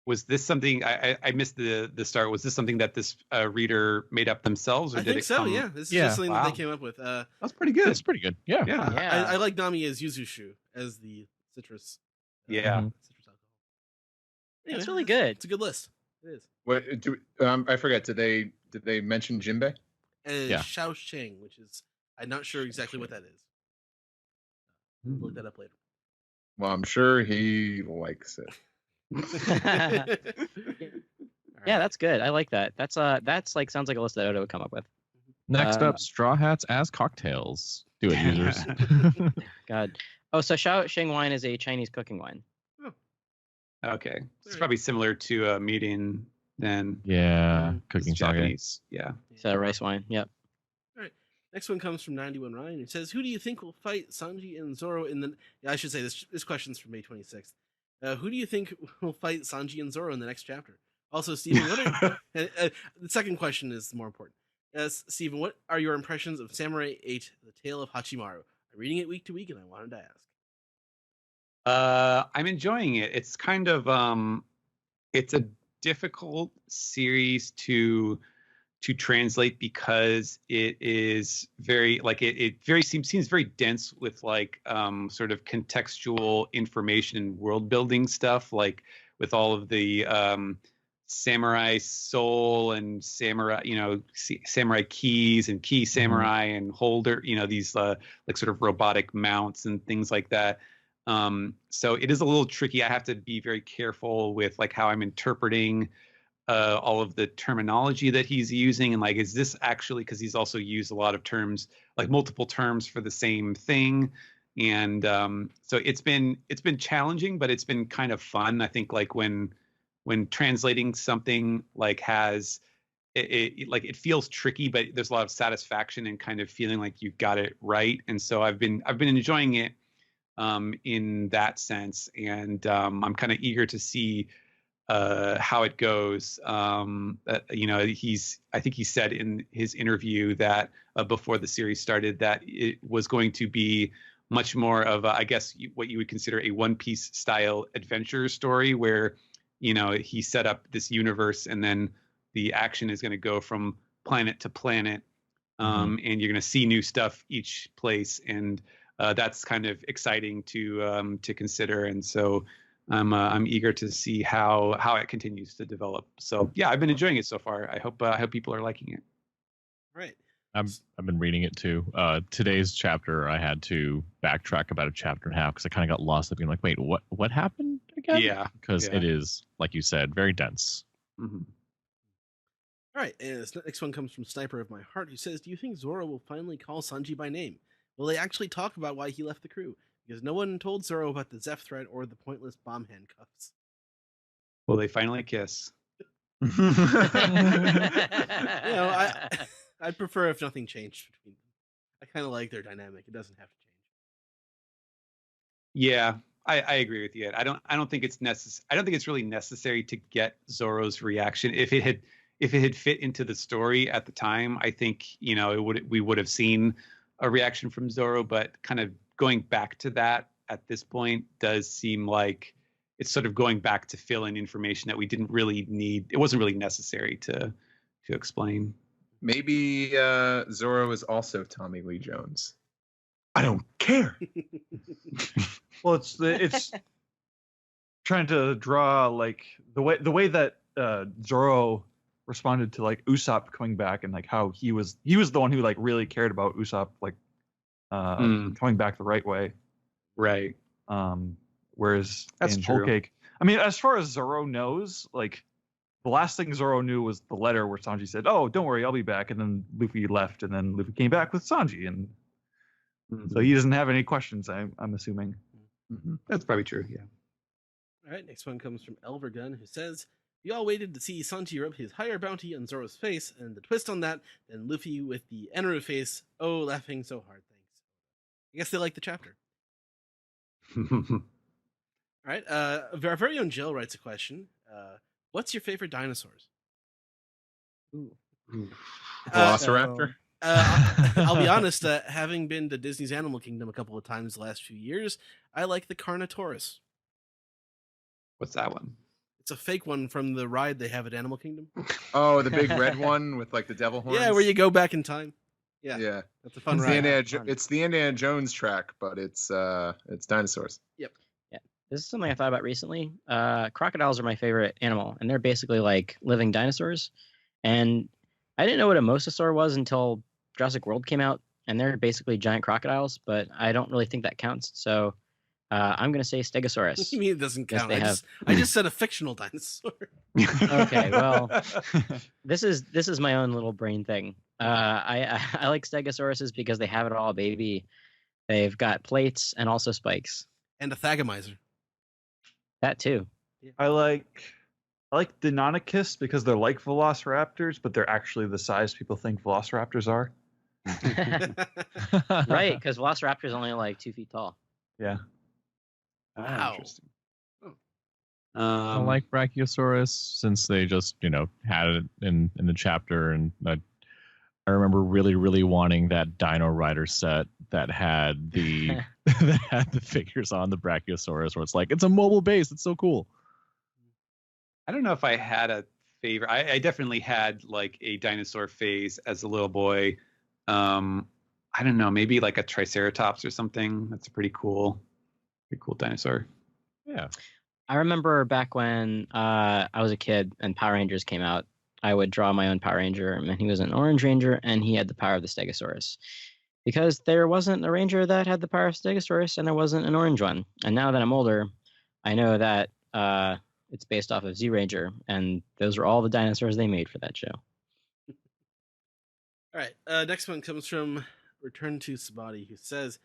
Was this something I missed the start? Was this something that this reader made up themselves, or I did think it so, come? yeah. This is Yeah. just something that Wow. they came up with. That's pretty good. It's pretty good. Yeah. Yeah. Yeah. I like Nami as Yuzushu, as the citrus. Yeah. Citrus alcohol. Anyway, That's really good. It's a good list. It is. What I forget? Did they mention Jinbei? And Yeah. Shaoxing, which is, I'm not sure exactly what that is. We'll look that up later. Well, I'm sure he likes it. Yeah, that's good. I like that. That's like sounds like a list that Oda would come up with. Next Uh, up, Straw Hats as cocktails. Do it, users. God. Oh, so Shaoxing wine is a Chinese cooking wine. Okay, it's Alright. probably similar to a meeting then. Yeah, Mhm. cooking It's sake. Japanese. Yeah. So rice wine. Yep. Next one comes from 91 Ryan. It says, "Who do you think will fight Sanji and Zoro in the?" Yeah, I should say this question's from May 26th. Who do you think will fight Sanji and Zoro in the next chapter? Also, Stephen, what are the second question is more important. Stephen, what are your impressions of Samurai 8: The Tale of Hachimaru? I'm reading it week to week, and I wanted to ask. I'm enjoying it. It's kind of it's a difficult series to translate because it is very like it very seems very dense with like sort of contextual information and world building stuff, like with all of the samurai soul and samurai samurai keys and key samurai and holder, these like sort of robotic mounts and things like that. So it is a little tricky. I have to be very careful with like how I'm interpreting all of the terminology that he's using, and like, is this actually, because he's also used a lot of terms, like multiple terms for the same thing, and so it's been challenging, but it's been kind of fun. I think like when translating something like has like it feels tricky, but there's a lot of satisfaction and kind of feeling like you got it right, and so I've been enjoying it in that sense, and I'm kind of eager to see how it goes. I think he said in his interview that before the series started that it was going to be much more of I guess what you would consider a One Piece style adventure story, where he set up this universe and then the action is going to go from planet to planet, and you're going to see new stuff each place, and that's kind of exciting to consider, and so I'm eager to see how it continues to develop. So yeah, I've been enjoying it so far. I hope people are liking it. Right. I've been reading it too. Today's chapter, I had to backtrack about a chapter and a half because I kind of got lost of being like, wait, what happened again? Yeah, because yeah. it is, like you said, very dense. Mhm. All right, and this next one comes from Sniper of My Heart, who says, "Do you think Zoro will finally call Sanji by name? Will they actually talk about why he left the crew? Because no one told Zoro about the Zeph threat or the pointless bomb handcuffs." Will they finally kiss? I'd prefer if nothing changed between them. I kind of like their dynamic. It doesn't have to change. Yeah, I agree with you. I don't think it's necessary. I don't think it's really necessary to get Zoro's reaction. If it had fit into the story at the time, I think we would have seen a reaction from Zoro. But kind of going back to that at this point does seem like it's sort of going back to fill in information that we didn't really need. It wasn't really necessary to explain. Maybe Zoro is also Tommy Lee Jones. I don't care. Well, it's trying to draw like the way that Zoro responded to like Usopp coming back, and like how he was the one who like really cared about Usopp like coming back the right way. Right. Whereas That's in true. Whole Cake, I mean, as far as Zoro knows, like the last thing Zoro knew was the letter where Sanji said, "Oh, don't worry, I'll be back," and then Luffy left, and then Luffy came back with Sanji, and so he doesn't have any questions. I'm assuming. That's probably true. Yeah. All right, next one comes from Elvergun, who says, "We all waited to see Sanji rub his higher bounty on Zoro's face, and the twist on that, then Luffy with the Enru face. Oh, laughing so hard, thanks." I guess they like the chapter. All right, our very own Jill writes a question. What's your favorite dinosaurs? Ooh. Velociraptor. I'll be honest, having been to Disney's Animal Kingdom a couple of times the last few years, I like the Carnotaurus. What's that one? It's a fake one from the ride they have at Animal Kingdom. Oh, the big red one with like the devil horns. Yeah, where you go back in time. Yeah, Yeah. that's a fun It's ride. it's the Indiana Jones track, but it's dinosaurs. This is something I thought about recently. Crocodiles are my favorite animal, and they're basically like living dinosaurs. And I didn't know what a mosasaur was until Jurassic World came out, and they're basically giant crocodiles, but I don't really think that counts. So I'm going to say Stegosaurus. What do you mean it doesn't Yes, count? they I just said a fictional dinosaur. Okay, well, this is my own little brain thing. I like Stegosauruses because they have it all, baby. They've got plates and also spikes. And a Thagomizer. That too. I like Deinonychus because they're like velociraptors, but they're actually the size people think velociraptors are. Right, because Velociraptor is only like 2 feet tall. Yeah. Wow. Interesting. I like Brachiosaurus since they just had it in the chapter, and I remember really, really wanting that Dino Rider set that had the that had the figures on the Brachiosaurus, where it's like it's a mobile base. It's so cool. I don't know if I had a favorite. I definitely had like a dinosaur phase as a little boy. I don't know, maybe like a Triceratops or something. That's a pretty cool dinosaur. Yeah. I remember back when I was a kid and Power Rangers came out, I would draw my own Power Ranger, and he was an Orange Ranger, and he had the power of the Stegosaurus. Because there wasn't a Ranger that had the power of Stegosaurus, and there wasn't an orange one. And now that I'm older, I know that it's based off of Z Ranger, and those are all the dinosaurs they made for that show. All right, next one comes from Return to Sabati, who says,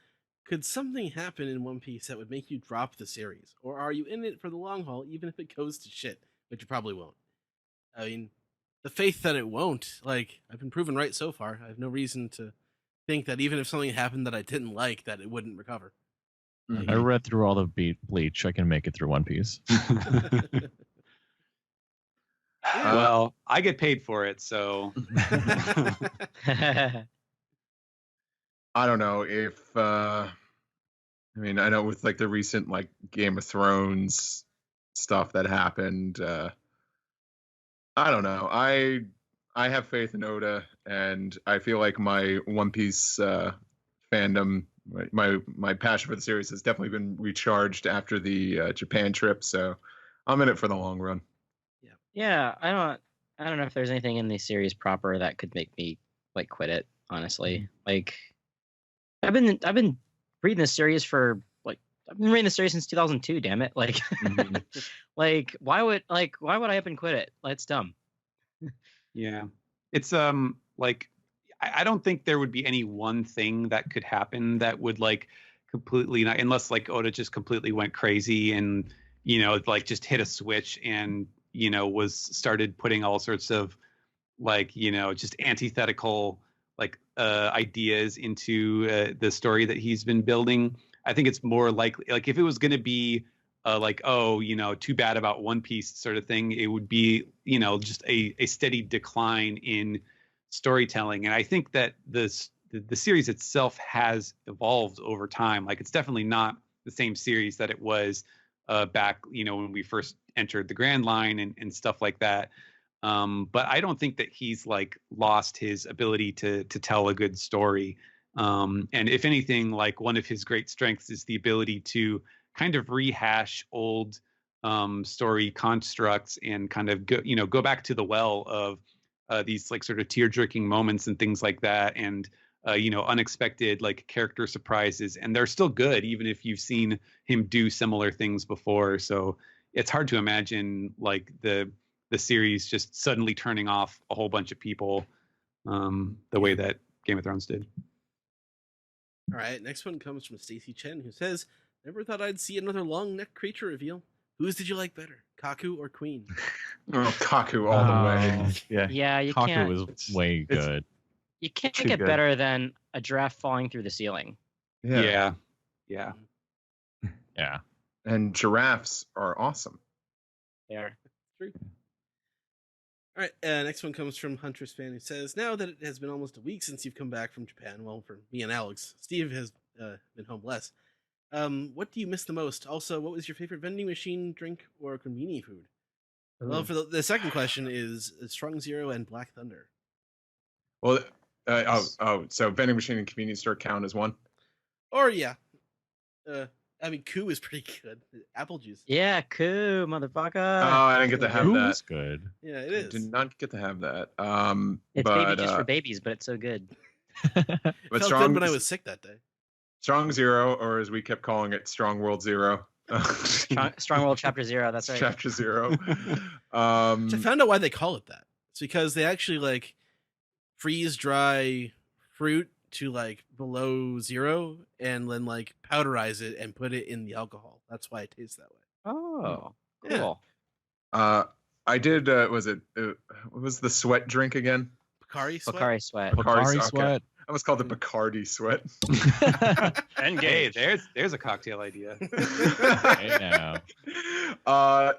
"Could something happen in One Piece that would make you drop the series? Or are you in it for the long haul, even if it goes to shit? Which you probably won't." I mean, the faith that it won't, like, I've been proven right so far. I have no reason to think that even if something happened that I didn't like, that it wouldn't recover. I read through all the Bleach. I can make it through One Piece. Well, I get paid for it, so I don't know if I mean, I know with like the recent like Game of Thrones stuff that happened, I don't know. I have faith in Oda, and I feel like my One Piece fandom, my passion for the series has definitely been recharged after the Japan trip. So I'm in it for the long run. Yeah, I don't know if there's anything in the series proper that could make me like quit it, honestly. Like I've been reading this series for like I've been reading the series since 2002, damn it. Like like why would I up and quit it? Like, it's dumb. yeah. It's like I don't think there would be any one thing that could happen that would like completely not, unless like Oda just completely went crazy and like just hit a switch and was started putting all sorts of like, just antithetical like ideas into the story that he's been building. I think it's more likely, like if it was going to be like, oh, too bad about One Piece sort of thing, it would be, just a steady decline in storytelling. And I think that the series itself has evolved over time. Like it's definitely not the same series that it was back, when we first entered the Grand Line and stuff like that. But I don't think that he's like lost his ability to tell a good story. And if anything, like one of his great strengths is the ability to kind of rehash old story constructs and kind of go back to the well of these like sort of tear-jerking moments and things like that, and unexpected like character surprises, and they're still good even if you've seen him do similar things before. So it's hard to imagine like the series just suddenly turning off a whole bunch of people the way that Game of Thrones did. All right, next one comes from Stacy Chen, who says, "Never thought I'd see another long-necked creature reveal. Whose did you like better, Kaku or Queen?" Oh, Kaku all the way. Yeah. Yeah, you Kaku can't. was way good. You can't too get good. better than a giraffe falling through the ceiling. Yeah. Yeah. And giraffes are awesome. There. True. All right, next one comes from Huntress Fan, who says, "Now that it has been almost a week since you've come back from Japan, well, for me and Alex, Steve has been home less. What do you miss the most? Also, what was your favorite vending machine, drink, or convenience food?" Well, for the second question is Strong Zero and Black Thunder. Well, so vending machine and convenience store count as one. Or yeah, I mean, Koo is pretty good. Apple juice. Yeah, cool, motherfucker. Oh, I didn't get to have Ooh, that. that's good. Yeah, it I is. did not get to have that. It's but, baby just for babies, but it's so good. but Felt strong, good when I was sick that day. Strong Zero, or as we kept calling it, Strong World Zero. Strong World Chapter 0. That's right. Chapter 0. Which I found out why they call it that. It's because they actually like freeze dry fruit to like below 0 and then like powderize it and put it in the alcohol. That's why it tastes that way. Oh, Yeah. cool. I did. What was the sweat drink again? Pocari Sweat. Pocari Sweat. Pocari okay. Sweat. I almost called it Bacardi Sweat. Hey, there's a cocktail idea. Hey now.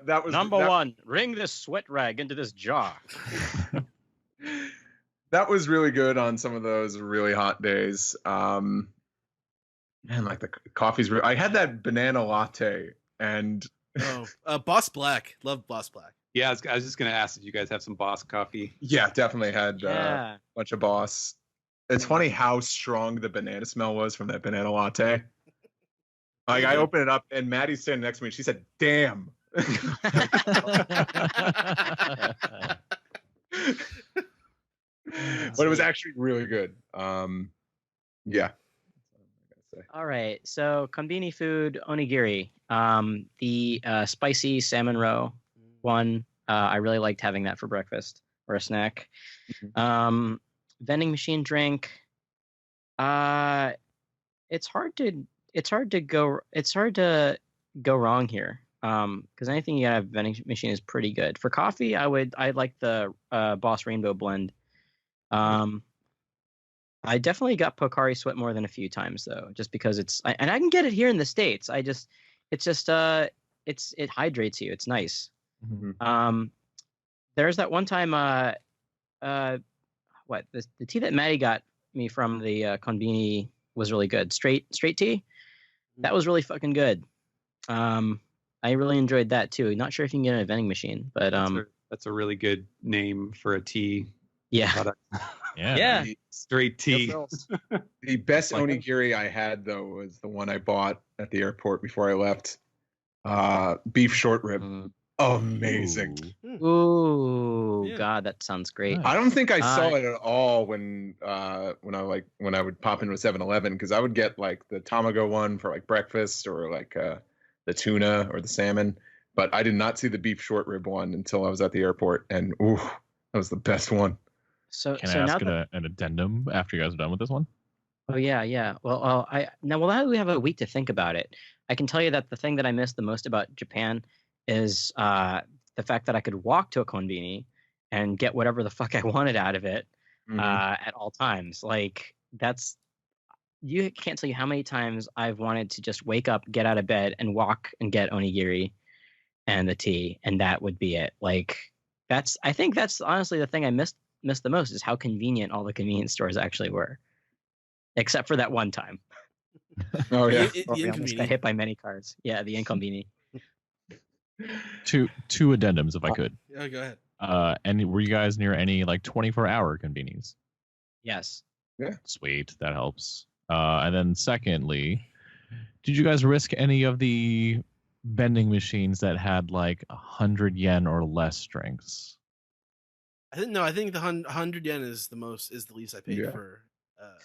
That was Number that, one, wring this sweat rag into this jar. That was really good on some of those really hot days. Man, like the coffee's. I had that banana latte, and Boss Black. Love Boss Black. Yeah, I was just gonna ask if you guys have some Boss coffee. yeah, definitely had Yeah. a bunch of Boss. It's funny how strong the banana smell was from that banana latte. Like I opened it up, and Maddie's standing next to me, and she said, "Damn." But it was actually really good. Yeah. All right. So konbini food, onigiri. The spicy salmon roe one. I really liked having that for breakfast or a snack. Vending machine drink. It's hard to go wrong here. Because anything you have vending machine is pretty good. For coffee, I like the Boss Rainbow blend. I definitely got Pocari Sweat more than a few times though, just because I can get it here in the States. It hydrates you. It's nice. Mm-hmm. There's that one time the tea that Maddie got me from the konbini was really good. Straight tea. That was really fucking good. I really enjoyed that too. Not sure if you can get in a vending machine, but that's a really good name for a tea yeah. product. Yeah. Straight tea. The best Like- onigiri I had though was the one I bought at the airport before I left. Beef short rib. Amazing. Ooh, Yeah. God, that sounds great. Nice. I don't think I saw it at all when I would pop into a 7-Eleven, because I would get like the tamago one for like breakfast, or like the tuna or the salmon, but I did not see the beef short rib one until I was at the airport, and ooh, that was the best one. So Can so I now ask that, an addendum after you guys are done with this one? oh yeah. Well, now that we have a week to think about it, I can tell you that the thing that I miss the most about Japan is the fact that I could walk to a konbini and get whatever the fuck I wanted out of it at all times. Like you can't tell you how many times I've wanted to just wake up, get out of bed, and walk and get onigiri and the tea, and that would be it. Like I think that's honestly the thing I missed the most, is how convenient all the convenience stores actually were, except for that one time. Oh yeah. The We almost got hit by many cars. Yeah, the inconveni. Two addendums, if I could. Yeah, go ahead. And were you guys near any like 24-hour convenience? Yes. Sweet, that helps. And then secondly, did you guys risk any of the vending machines that had like 100 yen or less drinks? I think the 100 yen is the least I paid for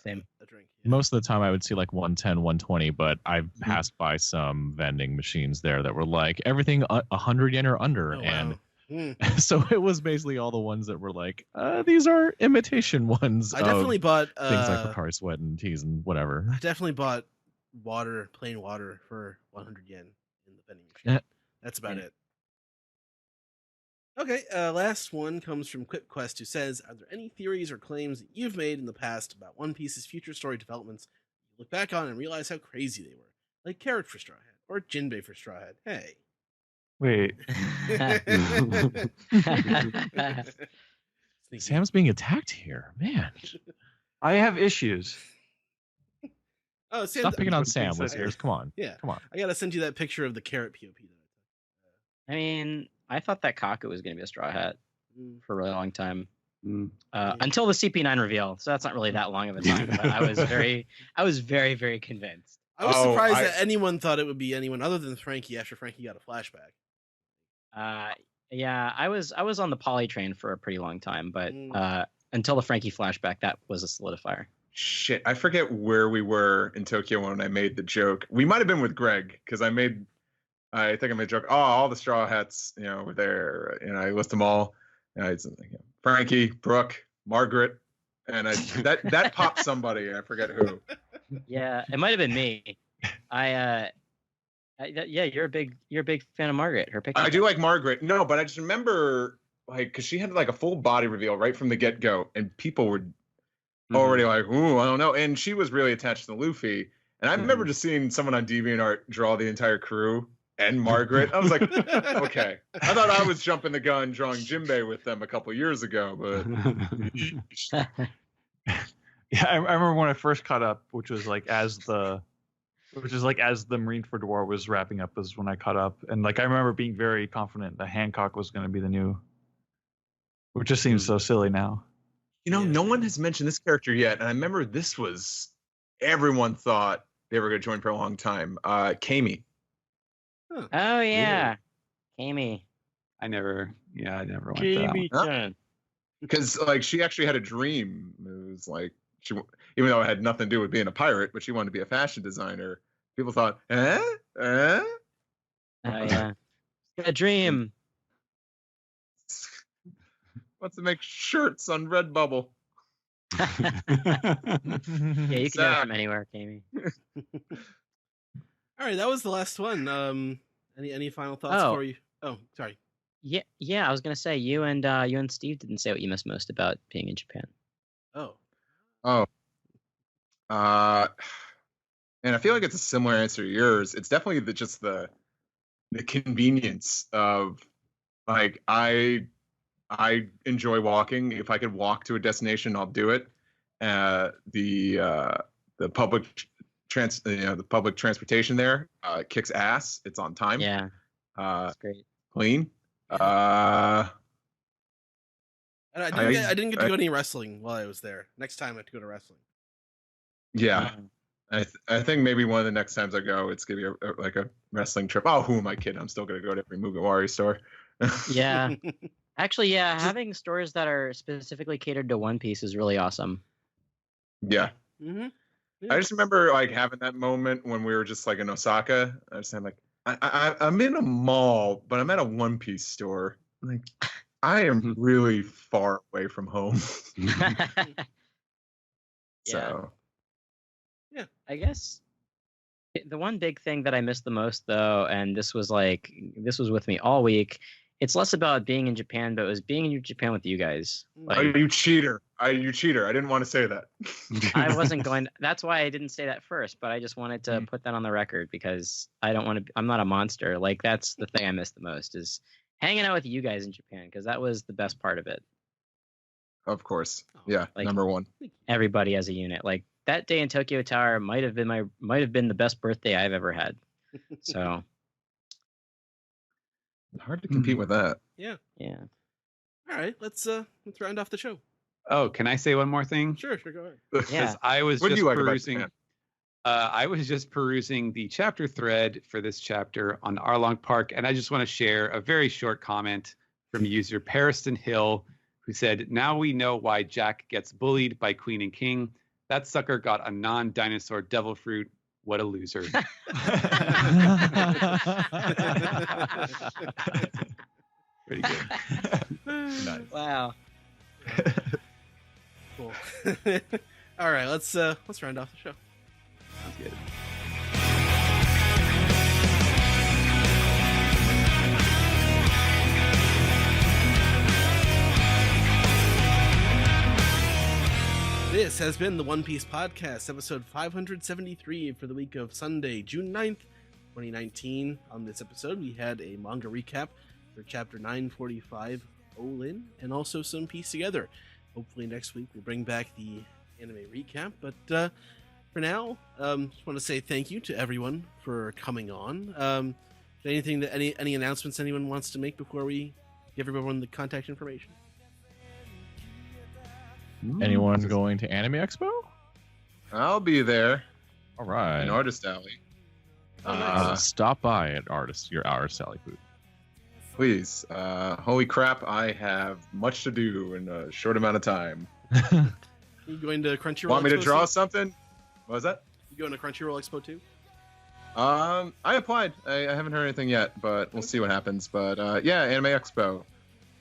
Same. a drink. Yeah. Most of the time I would see like 110, 120, but I've passed by some vending machines there that were like everything 100 yen or under. Oh, and wow. so it was basically all the ones that were like, these are imitation ones. I definitely bought things like Pocari Sweat and teas and whatever. I definitely bought plain water for 100 yen in the vending machine. That's about it. Okay, last one comes from QuipQuest, who says, are there any theories or claims that you've made in the past about One Piece's future story developments you look back on and realize how crazy they were? Like Carrot for Straw Hat, or Jinbei for Straw Hat. Hey. Wait. Sam's being attacked here, man. I have issues. Oh, Sam, Stop picking on What's Sam, being said listeners. Come on. Yeah. Come on. I gotta send you that picture of the carrot POP that I mean, I thought that Kaku was going to be a Straw Hat for a really long time. Until the CP9 reveal. So that's not really that long of a time. But I was very, very convinced. I was surprised that anyone thought it would be anyone other than Frankie after Frankie got a flashback. Yeah, I was on the Poly train for a pretty long time, but until the Frankie flashback, that was a solidifier. Shit, I forget where we were in Tokyo when I made the joke. We might have been with Greg, because I think I made a joke. Oh, all the Straw Hats, were there, and I list them all. It's Frankie, Brooke, Margaret, and that popped somebody. I forget who. Yeah, it might have been me. Yeah, you're a big fan of Margaret. Her picture. I do like Margaret. No, but I just remember because she had like a full body reveal right from the get go, and people were already like, "Ooh, I don't know." And she was really attached to Luffy. And I remember just seeing someone on DeviantArt draw the entire crew and Margaret. I was like, okay. I thought I was jumping the gun drawing Jinbei with them a couple years ago, but Yeah, I remember when I first caught up, which was like as the Marineford War was wrapping up, was when I caught up, and like I remember being very confident that Hancock was going to be the new, which just seems so silly now. No one has mentioned this character yet, and I remember everyone thought they were going to join for a long time. Kami. Huh. Oh yeah, Kami. I never went that. Because she actually had a dream. It was like even though it had nothing to do with being a pirate, but she wanted to be a fashion designer. People thought, Oh yeah, a dream. Wants to make shirts on Redbubble. Yeah, you can do it from anywhere, Kami. All right, that was the last one. Any final thoughts for you? Oh, sorry. Yeah. I was gonna say you and Steve didn't say what you miss most about being in Japan. And I feel like it's a similar answer to yours. It's definitely the convenience of I enjoy walking. If I could walk to a destination, I'll do it. The public transportation there kicks ass. It's on time. Yeah, that's great. Clean. I didn't get to go to any wrestling while I was there. Next time I have to go to wrestling. Yeah. I think maybe one of the next times I go, it's gonna be a wrestling trip. Oh, who am I kidding? I'm still gonna go to every Mugiwara store. Yeah. Actually, yeah, having stores that are specifically catered to One Piece is really awesome. Yeah. Mm-hmm. I just remember having that moment when we were just in Osaka. I was saying I'm in a mall, but I'm at a One Piece store. I am really far away from home. So. Yeah, I guess the one big thing that I missed the most, though, and this was with me all week, it's less about being in Japan, but it was being in Japan with you guys. Like, You cheater. You cheater. I didn't want to say that. I wasn't going. That's why I didn't say that first, but I just wanted to put that on the record because I don't want to. I'm not a monster. Like that's the thing I miss the most is hanging out with you guys in Japan because that was the best part of it. Of course. Yeah, Like- number one. Everybody as a unit. Like that day in Tokyo Tower might have been the best birthday I've ever had. So Hard to compete with that. yeah. All right, let's round off the show. Oh, can I say one more thing? Sure, go ahead. Yeah. I was What do just you like about perusing. Japan? I was just perusing the chapter thread for this chapter on Arlong Park, and I just want to share a very short comment from user Pariston Hill, who said, "Now we know why Jack gets bullied by Queen and King. That sucker got a non-dinosaur devil fruit. What a loser." Pretty good. Nice. Wow. Cool. All right, let's round off the show. Sounds good. This has been the One Piece Podcast, episode 573 for the week of Sunday, June 9th, 2019. On this episode, we had a manga recap for chapter 945, Olin, and also some Piece Together. Hopefully next week we'll bring back the anime recap, but for now, just want to say thank you to everyone for coming on. Anything that any announcements anyone wants to make before we give everyone the contact information? Anyone going to Anime Expo? I'll be there All right. in Artist Alley. Oh, nice. Stop by at your Artist Alley booth. Please. Holy crap, I have much to do in a short amount of time. You going to Crunchyroll? Want me to Expo draw too? something? What was that? You going to Crunchyroll Expo too? I applied. I haven't heard anything yet, but we'll see what happens. But yeah, Anime Expo.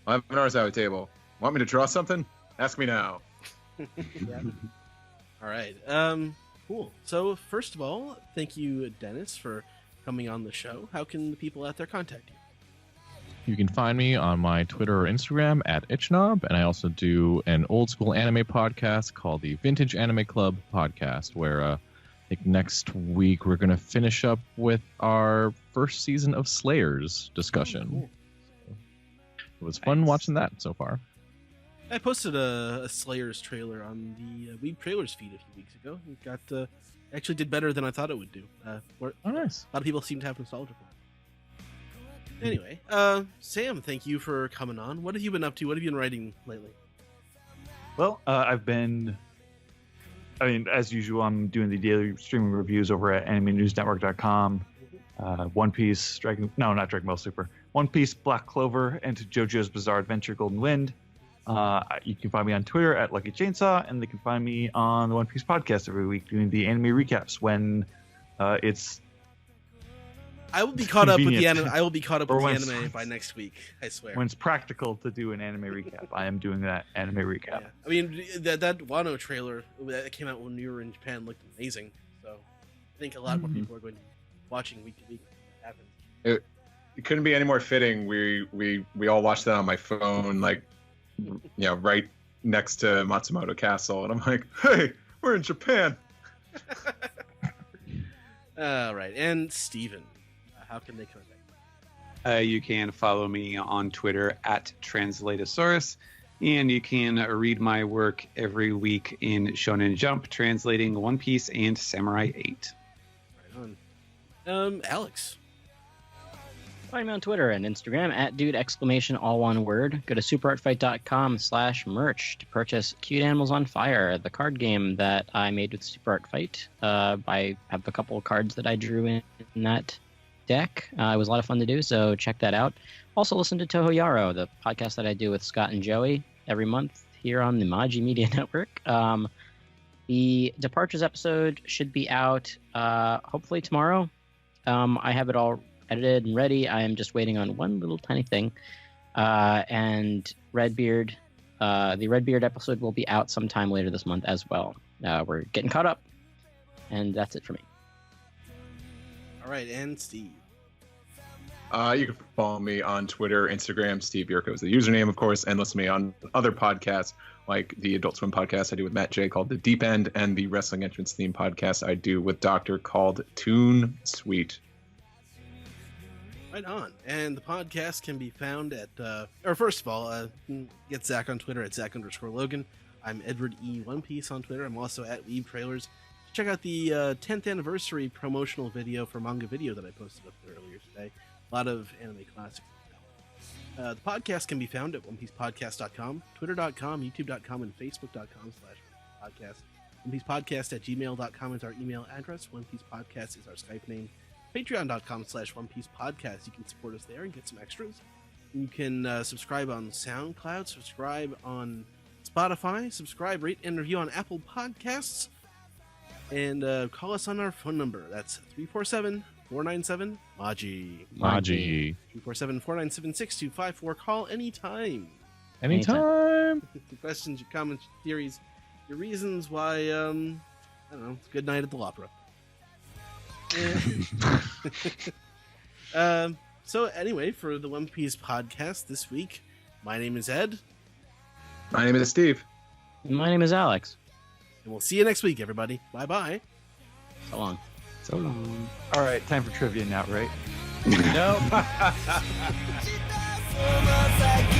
I have an Artist Alley table. Want me to draw something? Ask me now. Yeah. All right. Cool. So first of all, thank you, Dennis, for coming on the show. How can the people out there contact you? You can find me on my Twitter or Instagram at itchnob, and I also do an old school anime podcast called the Vintage Anime Club podcast, where I think next week we're going to finish up with our first season of Slayers discussion. Cool. It was fun watching that so far. I posted a Slayers trailer on the Weeb Trailers feed a few weeks ago. It got actually did better than I thought it would do. Oh, nice. A lot of people seem to have nostalgia for it. Anyway, Sam, thank you for coming on. What have you been up to? What have you been writing lately? Well, I've been, as usual, I'm doing the daily streaming reviews over at AnimeNewsNetwork.com. One Piece, not Dragon Ball Super. One Piece, Black Clover, and JoJo's Bizarre Adventure, Golden Wind. You can find me on Twitter at Lucky Chainsaw, and they can find me on the One Piece podcast every week doing the anime recaps when it's. I will be caught up with the convenient. anime. I will be caught up Or with the when anime it's- by next week. I swear. When it's practical to do an anime recap, I am doing that anime recap. Yeah. I mean, that Wano trailer that came out when we were in Japan looked amazing. So I think a lot more Mhm. people are going to be watching week to week. What happens? It couldn't be any more fitting. We all watched that on my phone, like, right next to Matsumoto Castle, and I'm like, hey, we're in Japan. All right, and Steven, how can they contact you? You can follow me on Twitter at Translatosaurus, and you can read my work every week in Shonen Jump, translating One Piece and Samurai 8. Right on. Alex. Find me on Twitter and Instagram at dude all one word. Go to superartfight.com/merch to purchase Cute Animals on Fire, the card game that I made with Super Art Fight. I have a couple of cards that I drew in that deck. It was a lot of fun to do, so check that out. Also listen to Toho Yaro, the podcast that I do with Scott and Joey every month here on the MAJI Media Network. The Departures episode should be out hopefully tomorrow. I have it all edited and ready. I am just waiting on one little tiny thing. And Redbeard, the Redbeard episode will be out sometime later this month as well. We're getting caught up. And that's it for me. All right, and Steve. You can follow me on Twitter, Instagram. Steve Yurko is the username, of course, and listen to me on other podcasts like the Adult Swim podcast I do with Matt J called The Deep End, and the Wrestling Entrance Theme podcast I do with Doctor called Toon Sweet. Right on. And the podcast can be found at, or first of all, get Zach on Twitter at Zach_Logan. I'm Edward E. One Piece on Twitter. I'm also at Weeb Trailers. Check out the 10th anniversary promotional video for Manga Video that I posted up there earlier today. A lot of anime classics. The podcast can be found at OnePiecePodcast.com, Twitter.com, YouTube.com, and Facebook.com/podcast. OnePiecePodcast@gmail.com is our email address. One Piece Podcast is our Skype name. Patreon.com/OnePiecePodcast. You can support us there and get some extras. You can subscribe on SoundCloud, subscribe on Spotify, subscribe, rate, and review on Apple Podcasts, and call us on our phone number. That's 347-497-MAJI. MAJI. 347-497-6254. Call anytime. Anytime. Questions, your comments, your theories, your reasons why, I don't know, it's a good night at the Lawpera. So anyway, for the One Piece podcast this week, my name is Ed. My name is Steve. My name is Alex. And we'll see you next week, everybody. Bye-bye. So long. So long. All right, time for trivia now, right? Nope.